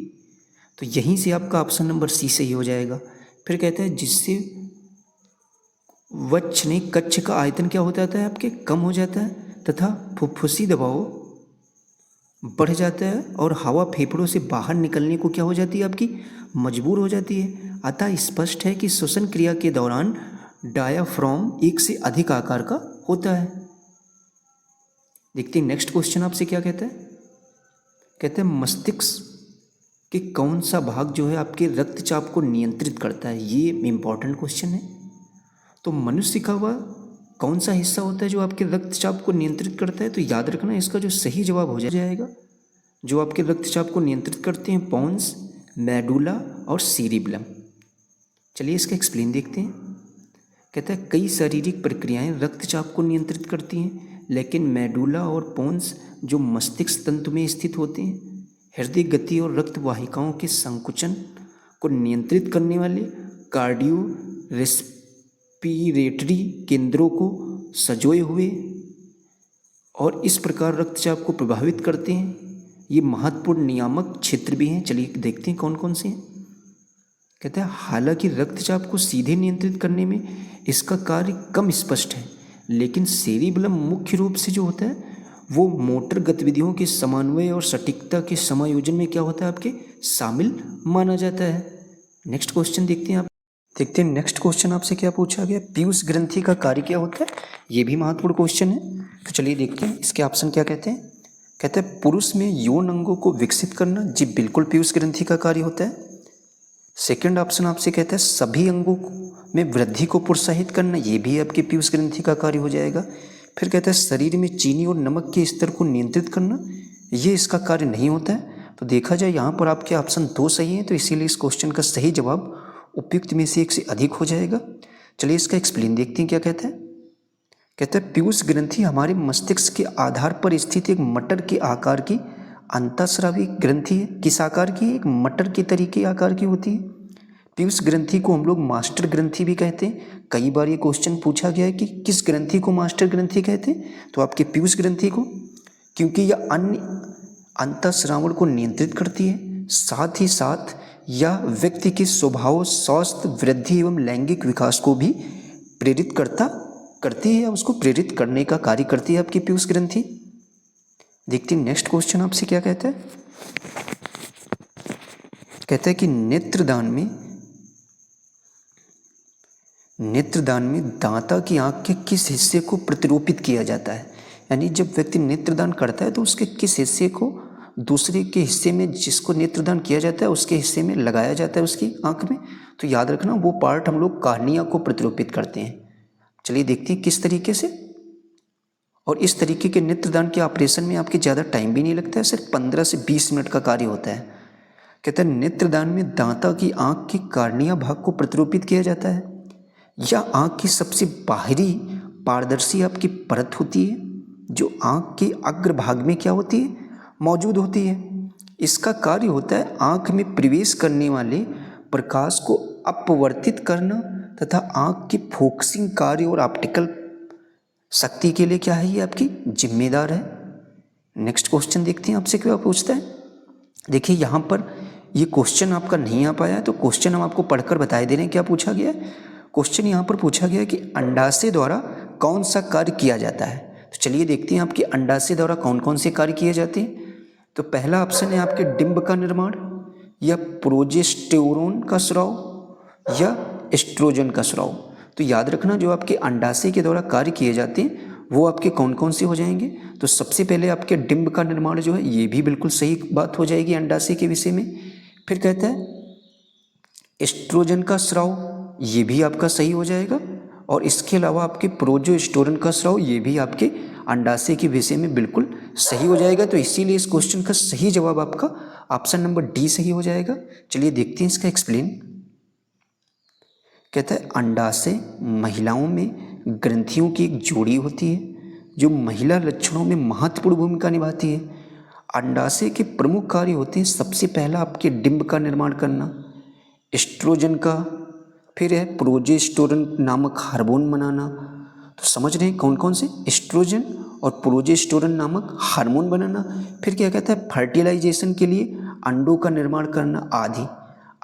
तो यहीं से आपका ऑप्शन नंबर सी सही हो जाएगा। फिर कहता है जिससे वक्ष ने कक्ष का आयतन क्या हो जाता है आपके, कम हो जाता है तथा फुफ्फुसी दबाव बढ़ जाता है और हवा फेफड़ों से बाहर निकलने को क्या हो जाती है आपकी, मजबूर हो जाती है। अतः स्पष्ट है कि श्वसन क्रिया के दौरान डायाफ्राम एक से अधिक आकार का होता है। देखते हैं नेक्स्ट क्वेश्चन आपसे क्या कहता है। कहते हैं मस्तिष्क के कौन सा भाग जो है आपके रक्तचाप को नियंत्रित करता है। ये इंपॉर्टेंट क्वेश्चन है। तो मनुष्य का वह कौन सा हिस्सा होता है जो आपके रक्तचाप को नियंत्रित करता है। तो याद रखना इसका जो सही जवाब हो जाएगा, जो आपके रक्तचाप को नियंत्रित करते हैं पोन्स, मेडुला और सीरिबलम। चलिए इसका एक्सप्लेन देखते हैं। कहता है कई शारीरिक प्रक्रियाएं रक्तचाप को नियंत्रित करती हैं, लेकिन मेडुला और पोन्स जो मस्तिष्क तंतु में स्थित होते हैं हृदय गति और रक्त वाहिकाओं के संकुचन को नियंत्रित करने वाले कार्डियो रेस्पिरेटरी केंद्रों को सजोए हुए और इस प्रकार रक्तचाप को प्रभावित करते हैं। ये महत्वपूर्ण नियामक क्षेत्र भी हैं। चलिए देखते हैं कौन कौन से हैं। कहते हैं हालांकि रक्तचाप को सीधे नियंत्रित करने में इसका कार्य कम स्पष्ट है, लेकिन सेरिबलम मुख्य रूप से जो होता है वो मोटर गतिविधियों के समन्वय और सटीकता के समायोजन में क्या होता है आपके शामिल माना जाता है। नेक्स्ट क्वेश्चन देखते हैं। आप देखते हैं नेक्स्ट क्वेश्चन आपसे क्या पूछा गया, पीयूष ग्रंथि का कार्य क्या होता है। ये भी महत्वपूर्ण क्वेश्चन है। तो चलिए देखते हैं इसके ऑप्शन क्या कहते हैं। कहते हैं पुरुष में यौन अंगों को विकसित करना, जी बिल्कुल पीयूष ग्रंथि का कार्य होता है। सेकंड ऑप्शन आपसे कहता है सभी अंगों में वृद्धि को प्रोत्साहित करना, ये भी आपके पीयूष ग्रंथि का कार्य हो जाएगा। फिर कहता है शरीर में चीनी और नमक के स्तर को नियंत्रित करना, ये इसका कार्य नहीं होता है। तो देखा जाए यहाँ पर आपके ऑप्शन 2 सही हैं, तो इसीलिए इस क्वेश्चन का सही जवाब उपयुक्त में से 1 से अधिक हो जाएगा। चलिए इसका एक्सप्लेन देखते हैं क्या कहता है। कहता है पीयूष ग्रंथि हमारे मस्तिष्क के आधार पर स्थित एक मटर के आकार की अंतःस्रावी ग्रंथि है। किस आकार की? एक मटर के तरीके आकार की होती है। पीयूष ग्रंथि को हम लोग मास्टर ग्रंथि भी कहते हैं। कई बार ये क्वेश्चन पूछा गया है कि किस ग्रंथि को मास्टर ग्रंथि कहते हैं, तो आपके पीयूष ग्रंथि को, क्योंकि यह अन्य अंतःस्रावण को नियंत्रित करती है, साथ ही साथ यह व्यक्ति के स्वभाव, स्वास्थ्य, वृद्धि एवं लैंगिक विकास को भी प्रेरित करती है या उसको प्रेरित करने का कार्य करती है आपकी पीयूष ग्रंथि। देखते हैं नेक्स्ट क्वेश्चन आपसे क्या कहता है। कहता है कि नेत्रदान में दांता की आंख के किस हिस्से को प्रतिरूपित किया जाता है। यानी जब व्यक्ति नेत्रदान करता है तो उसके किस हिस्से को दूसरे के हिस्से में, जिसको नेत्रदान किया जाता है उसके हिस्से में लगाया जाता है उसकी आंख में। तो याद रखना वो पार्ट हम लोग कार्निया को प्रतिरूपित करते हैं। चलिए देखते हैं किस तरीके से। और इस तरीके के नेत्रदान के ऑपरेशन में आपके ज़्यादा टाइम भी नहीं लगता है, सिर्फ 15 से 20 मिनट का कार्य होता है। कहते हैं नेत्रदान में दांता की आंख के कार्निया भाग को प्रतिरूपित किया जाता है। यह आंख की सबसे बाहरी पारदर्शी आपकी परत होती है, जो आंख के अग्रभाग में क्या होती है, मौजूद होती है। इसका कार्य होता है आंख में प्रवेश करने वाले प्रकाश को अपवर्तित करना तथा आंख की फोकसिंग कार्य और ऑप्टिकल शक्ति के लिए क्या है, ये आपकी जिम्मेदार है। नेक्स्ट क्वेश्चन देखते हैं आपसे क्या पूछता है। देखिए यहाँ पर ये क्वेश्चन आपका नहीं आ पाया है, तो क्वेश्चन हम आपको पढ़कर बता दे रहे हैं क्या पूछा गया है। क्वेश्चन यहाँ पर पूछा गया है कि अंडाशय द्वारा कौन सा कार्य किया जाता है। तो चलिए देखते हैं आपके अंडाशय द्वारा कौन कौन से कार्य किए जाते हैं। तो पहला ऑप्शन है आपके डिंब का निर्माण, या प्रोजेस्टेरोन का स्राव, या एस्ट्रोजन का स्राव। तो याद रखना जो आपके अंडाशय के द्वारा कार्य किए जाते हैं वो आपके कौन कौन से हो जाएंगे। तो सबसे पहले आपके डिंब का निर्माण जो है ये भी बिल्कुल सही बात हो जाएगी अंडाशय के विषय में। फिर कहता है एस्ट्रोजन का स्राव, ये भी आपका सही हो जाएगा। और इसके अलावा आपके प्रोजेस्टेरोन का स्राव, ये भी आपके अंडाशय के विषय में बिल्कुल सही हो जाएगा। तो इसीलिए इस क्वेश्चन का सही जवाब आपका ऑप्शन नंबर डी सही हो जाएगा। चलिए देखते हैं इसका एक्सप्लेन। कहता है अंडाशय महिलाओं में ग्रंथियों की एक जोड़ी होती है जो महिला लक्षणों में महत्वपूर्ण भूमिका निभाती है। अंडाशय के प्रमुख कार्य होते हैं सबसे पहला आपके डिंब का निर्माण करना, एस्ट्रोजन का, फिर है प्रोजेस्टेरोन नामक हार्मोन बनाना। तो समझ रहे हैं कौन कौन से, एस्ट्रोजन और प्रोजेस्टेरोन नामक हार्मोन बनाना। फिर क्या कहता है फर्टिलाइजेशन के लिए अंडों का निर्माण करना आदि।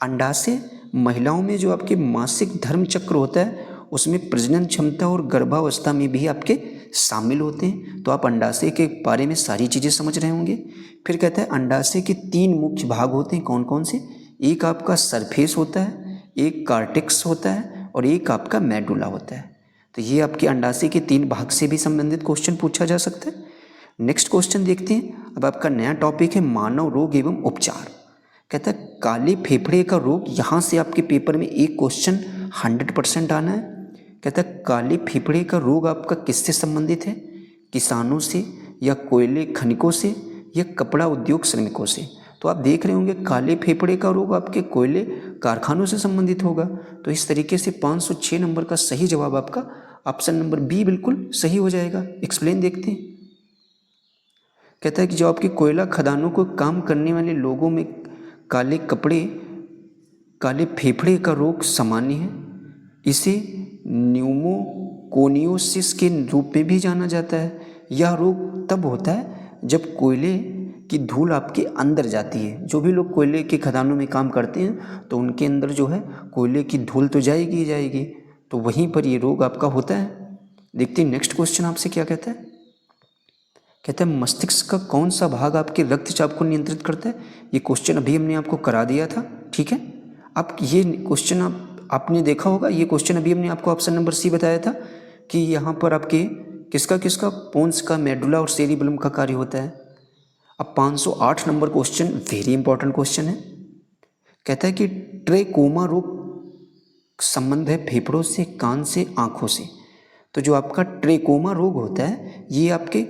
अंडाशय महिलाओं में जो आपके मासिक धर्म चक्र होता है उसमें प्रजनन क्षमता और गर्भावस्था में भी आपके शामिल होते हैं। तो आप अंडाशय के बारे में सारी चीज़ें समझ रहे होंगे। फिर कहता है अंडाशय के 3 मुख्य भाग होते हैं, कौन कौन से, एक आपका सरफेस होता है, एक कार्टेक्स होता है और एक आपका मेडुला होता है। तो ये आपके अंडाशय के 3 भाग से भी संबंधित क्वेश्चन पूछा जा सकता है। नेक्स्ट क्वेश्चन देखते हैं। अब आपका नया टॉपिक है मानव रोग एवं उपचार। कहता है काले फेफड़े का रोग, यहाँ से आपके पेपर में एक क्वेश्चन 100% आना है। कहता है काले फेफड़े का रोग आपका किससे संबंधित है, किसानों से या कोयले खनिकों से या कपड़ा उद्योग श्रमिकों से। तो आप देख रहे होंगे काले फेफड़े का रोग आपके कोयले कारखानों से संबंधित होगा। तो इस तरीके से 506 नंबर का सही जवाब आपका ऑप्शन नंबर बी बिल्कुल सही हो जाएगा। एक्सप्लेन देखते हैं। कहता है कि जो आपके कोयला खदानों को काम करने वाले लोगों में काले फेफड़े का रोग सामान्य है। इसे न्यूमोकोनियोसिस के रूप में भी जाना जाता है। यह रोग तब होता है जब कोयले की धूल आपके अंदर जाती है। जो भी लोग कोयले के खदानों में काम करते हैं तो उनके अंदर जो है कोयले की धूल तो जाएगी ही जाएगी, तो वहीं पर ये रोग आपका होता है। देखते हैं नेक्स्ट क्वेश्चन आपसे क्या कहता है। कहता है मस्तिष्क का कौन सा भाग आपके रक्तचाप को नियंत्रित करता है। ये क्वेश्चन अभी हमने आपको करा दिया था, ठीक है। अब ये क्वेश्चन आपने देखा होगा, ये क्वेश्चन अभी हमने आपको ऑप्शन नंबर सी बताया था कि यहाँ पर आपके किसका पोन्स का, मेडुला और सेरिबेलम का कार्य होता है। अब 508 number question very important question है। कहता है कि ट्रेकोमा रोग संबंध है फेफड़ों से, कान से, आँखों से। तो जो आपका ट्रेकोमा रोग होता है ये आपके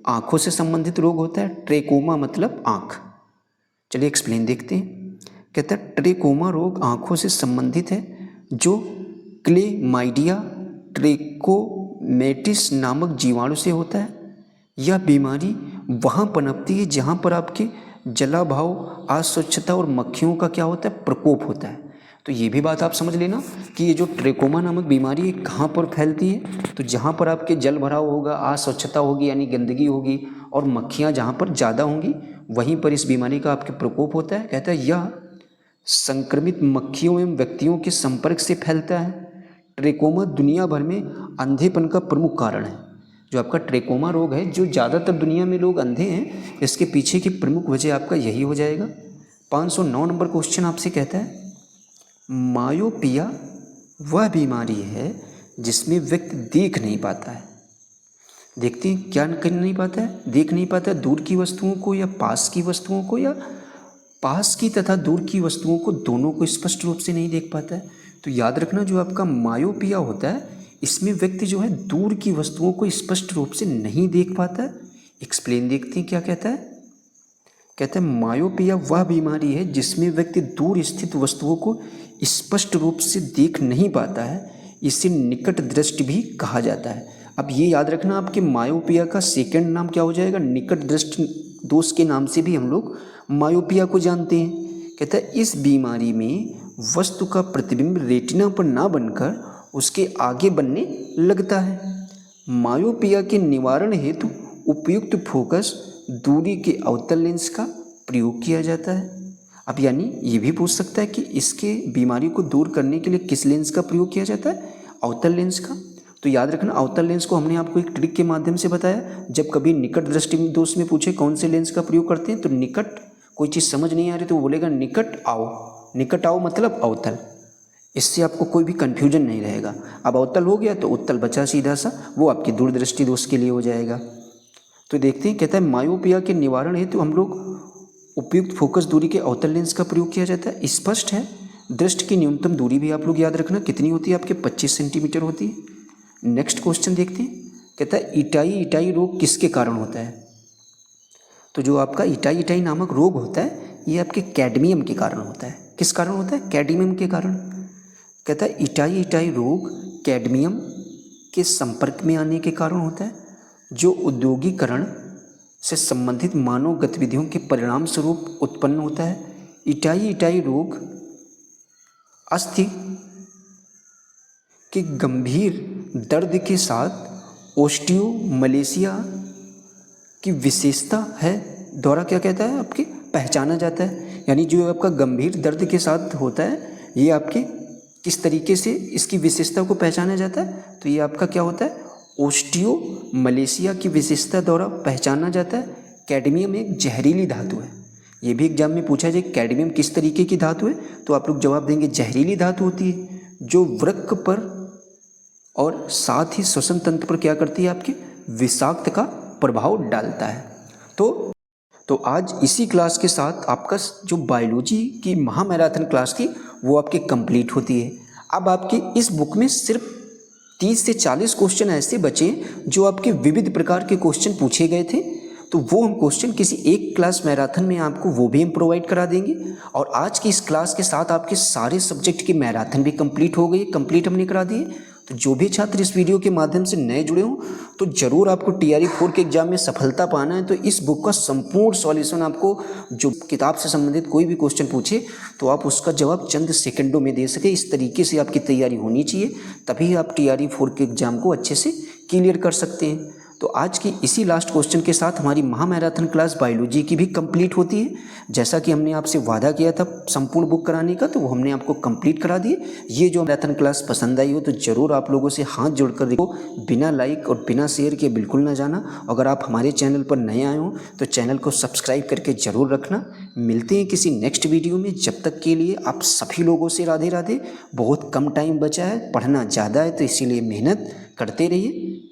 आँखों से संबंधित रोग होता है। ट्रेकोमा मतलब आँख। चलिए एक्सप्लेन देखते हैं। कहता है ट्रेकोमा रोग आँखों से संबंधित है जो क्लेमाइडिया ट्रेकोमेटिस नामक जीवाणु से होता है। यह बीमारी वहाँ पनपती है जहाँ पर आपके जलाभाव, अस्वच्छता और मक्खियों का क्या होता है, प्रकोप होता है। तो ये भी बात आप समझ लेना कि ये जो ट्रेकोमा नामक बीमारी है कहाँ पर फैलती है, तो जहाँ पर आपके जल भराव होगा, अस्वच्छता होगी यानी गंदगी होगी और मक्खियाँ जहाँ पर ज़्यादा होंगी वहीं पर इस बीमारी का आपके प्रकोप होता है। कहता है यह संक्रमित मक्खियों एवं व्यक्तियों के संपर्क से फैलता है। ट्रेकोमा दुनिया भर में अंधेपन का प्रमुख कारण है। जो आपका ट्रेकोमा रोग है, जो ज़्यादातर दुनिया में लोग अंधे हैं, इसके पीछे की प्रमुख वजह आपका यही हो जाएगा। 509 नंबर क्वेश्चन आपसे कहता है मायोपिया वह बीमारी है जिसमें व्यक्ति देख नहीं पाता है। देखते हैं क्या कर नहीं पाता है, देख नहीं पाता है दूर की वस्तुओं को या पास की वस्तुओं को, या पास की तथा दूर की वस्तुओं को दोनों को स्पष्ट रूप से नहीं देख पाता है। तो याद रखना जो आपका मायोपिया होता है इसमें व्यक्ति जो है दूर की वस्तुओं को स्पष्ट रूप से नहीं देख पाता है। एक्सप्लेन देखते हैं क्या कहता है। कहता है मायोपिया वह बीमारी है जिसमें व्यक्ति दूर स्थित वस्तुओं को स्पष्ट रूप से देख नहीं पाता है। इसे निकट दृष्टि भी कहा जाता है। अब ये याद रखना आपके मायोपिया का सेकंड नाम क्या हो जाएगा, निकट दृष्टि दोष के नाम से भी हम लोग मायोपिया को जानते हैं। कहता है इस बीमारी में वस्तु का प्रतिबिंब रेटिना पर ना बनकर उसके आगे बनने लगता है। मायोपिया के निवारण हेतु उपयुक्त फोकस दूरी के अवतल लेंस का प्रयोग किया जाता है। अब यानी ये भी पूछ सकता है कि इसके बीमारी को दूर करने के लिए किस लेंस का प्रयोग किया जाता है, अवतल लेंस का। तो याद रखना अवतल लेंस को हमने आपको एक ट्रिक के माध्यम से बताया। जब कभी निकट दृष्टि दोष में पूछे कौन से लेंस का प्रयोग करते हैं, तो निकट कोई चीज़ समझ नहीं आ रही तो वो बोलेगा निकट आओ। निकट आओ मतलब अवतल। इससे आपको कोई भी कन्फ्यूजन नहीं रहेगा। अब अवतल हो गया तो उत्तल बचा सीधा सा, वो आपकी दूरदृष्टि दोष के लिए हो जाएगा। तो देखते हैं कहता है मायोपिया के निवारण हेतु हम लोग उपयुक्त फोकस दूरी के अवतल लेंस का प्रयोग किया जाता है। स्पष्ट है दृष्टि की न्यूनतम दूरी भी आप लोग याद रखना कितनी होती है, आपके 25 सेंटीमीटर होती है। नेक्स्ट क्वेश्चन देखते हैं। कहता है इटाई रोग किसके कारण होता है। तो जो आपका इटाई नामक रोग होता है ये आपके कैडमियम के कारण होता है। किस कारण होता है, कैडमियम के कारण। कहता है इटाई रोग कैडमियम के संपर्क में आने के कारण होता है, जो औद्योगिकरण से संबंधित मानव गतिविधियों के परिणाम स्वरूप उत्पन्न होता है। इटाई रोग अस्थि के गंभीर दर्द के साथ ओस्टियोमलेशिया की विशेषता है द्वारा क्या कहता है आपके पहचाना जाता है। यानी जो आपका गंभीर दर्द के साथ होता है ये आपके किस तरीके से इसकी विशेषता को पहचाना जाता है, तो ये आपका क्या होता है ओस्टियोमलेशिया की विशेषता द्वारा पहचाना जाता है। कैडमियम एक जहरीली धातु है। ये भी एग्जाम में पूछा जाए कैडमियम किस तरीके की धातु है, तो आप लोग जवाब देंगे जहरीली धातु होती है जो वृक्क पर और साथ ही श्वसन तंत्र पर क्या करती है, आपके विषाक्त का प्रभाव डालता है। तो आज इसी क्लास के साथ आपका जो बायोलॉजी की महामैराथन क्लास थी वो आपकी कंप्लीट होती है। अब आपकी इस बुक में सिर्फ 30 से 40 क्वेश्चन ऐसे बचे जो आपके विविध प्रकार के क्वेश्चन पूछे गए थे, तो वो हम क्वेश्चन किसी एक क्लास मैराथन में आपको वो भी हम प्रोवाइड करा देंगे। और आज की इस क्लास के साथ आपके सारे सब्जेक्ट की मैराथन भी कंप्लीट हो गई, कंप्लीट हमने करा दिए। तो जो भी छात्र इस वीडियो के माध्यम से नए जुड़े हों तो ज़रूर आपको TRE 4 के एग्जाम में सफलता पाना है। तो इस बुक का संपूर्ण सॉल्यूशन आपको जो किताब से संबंधित कोई भी क्वेश्चन पूछे तो आप उसका जवाब चंद सेकंडों में दे सके। इस तरीके से आपकी तैयारी होनी चाहिए, तभी आप TRE 4 के एग्जाम को अच्छे से क्लियर कर सकते हैं। तो आज की इसी लास्ट क्वेश्चन के साथ हमारी महामैराथन क्लास बायोलॉजी की भी कंप्लीट होती है। जैसा कि हमने आपसे वादा किया था संपूर्ण बुक कराने का, तो वो हमने आपको कंप्लीट करा दिए। ये जो मैराथन क्लास पसंद आई हो तो ज़रूर आप लोगों से हाथ जोड़कर देखो, बिना लाइक और बिना शेयर के बिल्कुल ना जाना। अगर आप हमारे चैनल पर नए आए हो तो चैनल को सब्सक्राइब करके ज़रूर रखना। मिलते हैं किसी नेक्स्ट वीडियो में, जब तक के लिए आप सभी लोगों से राधे राधे। बहुत कम टाइम बचा है, पढ़ना ज़्यादा है तो इसीलिए मेहनत करते रहिए।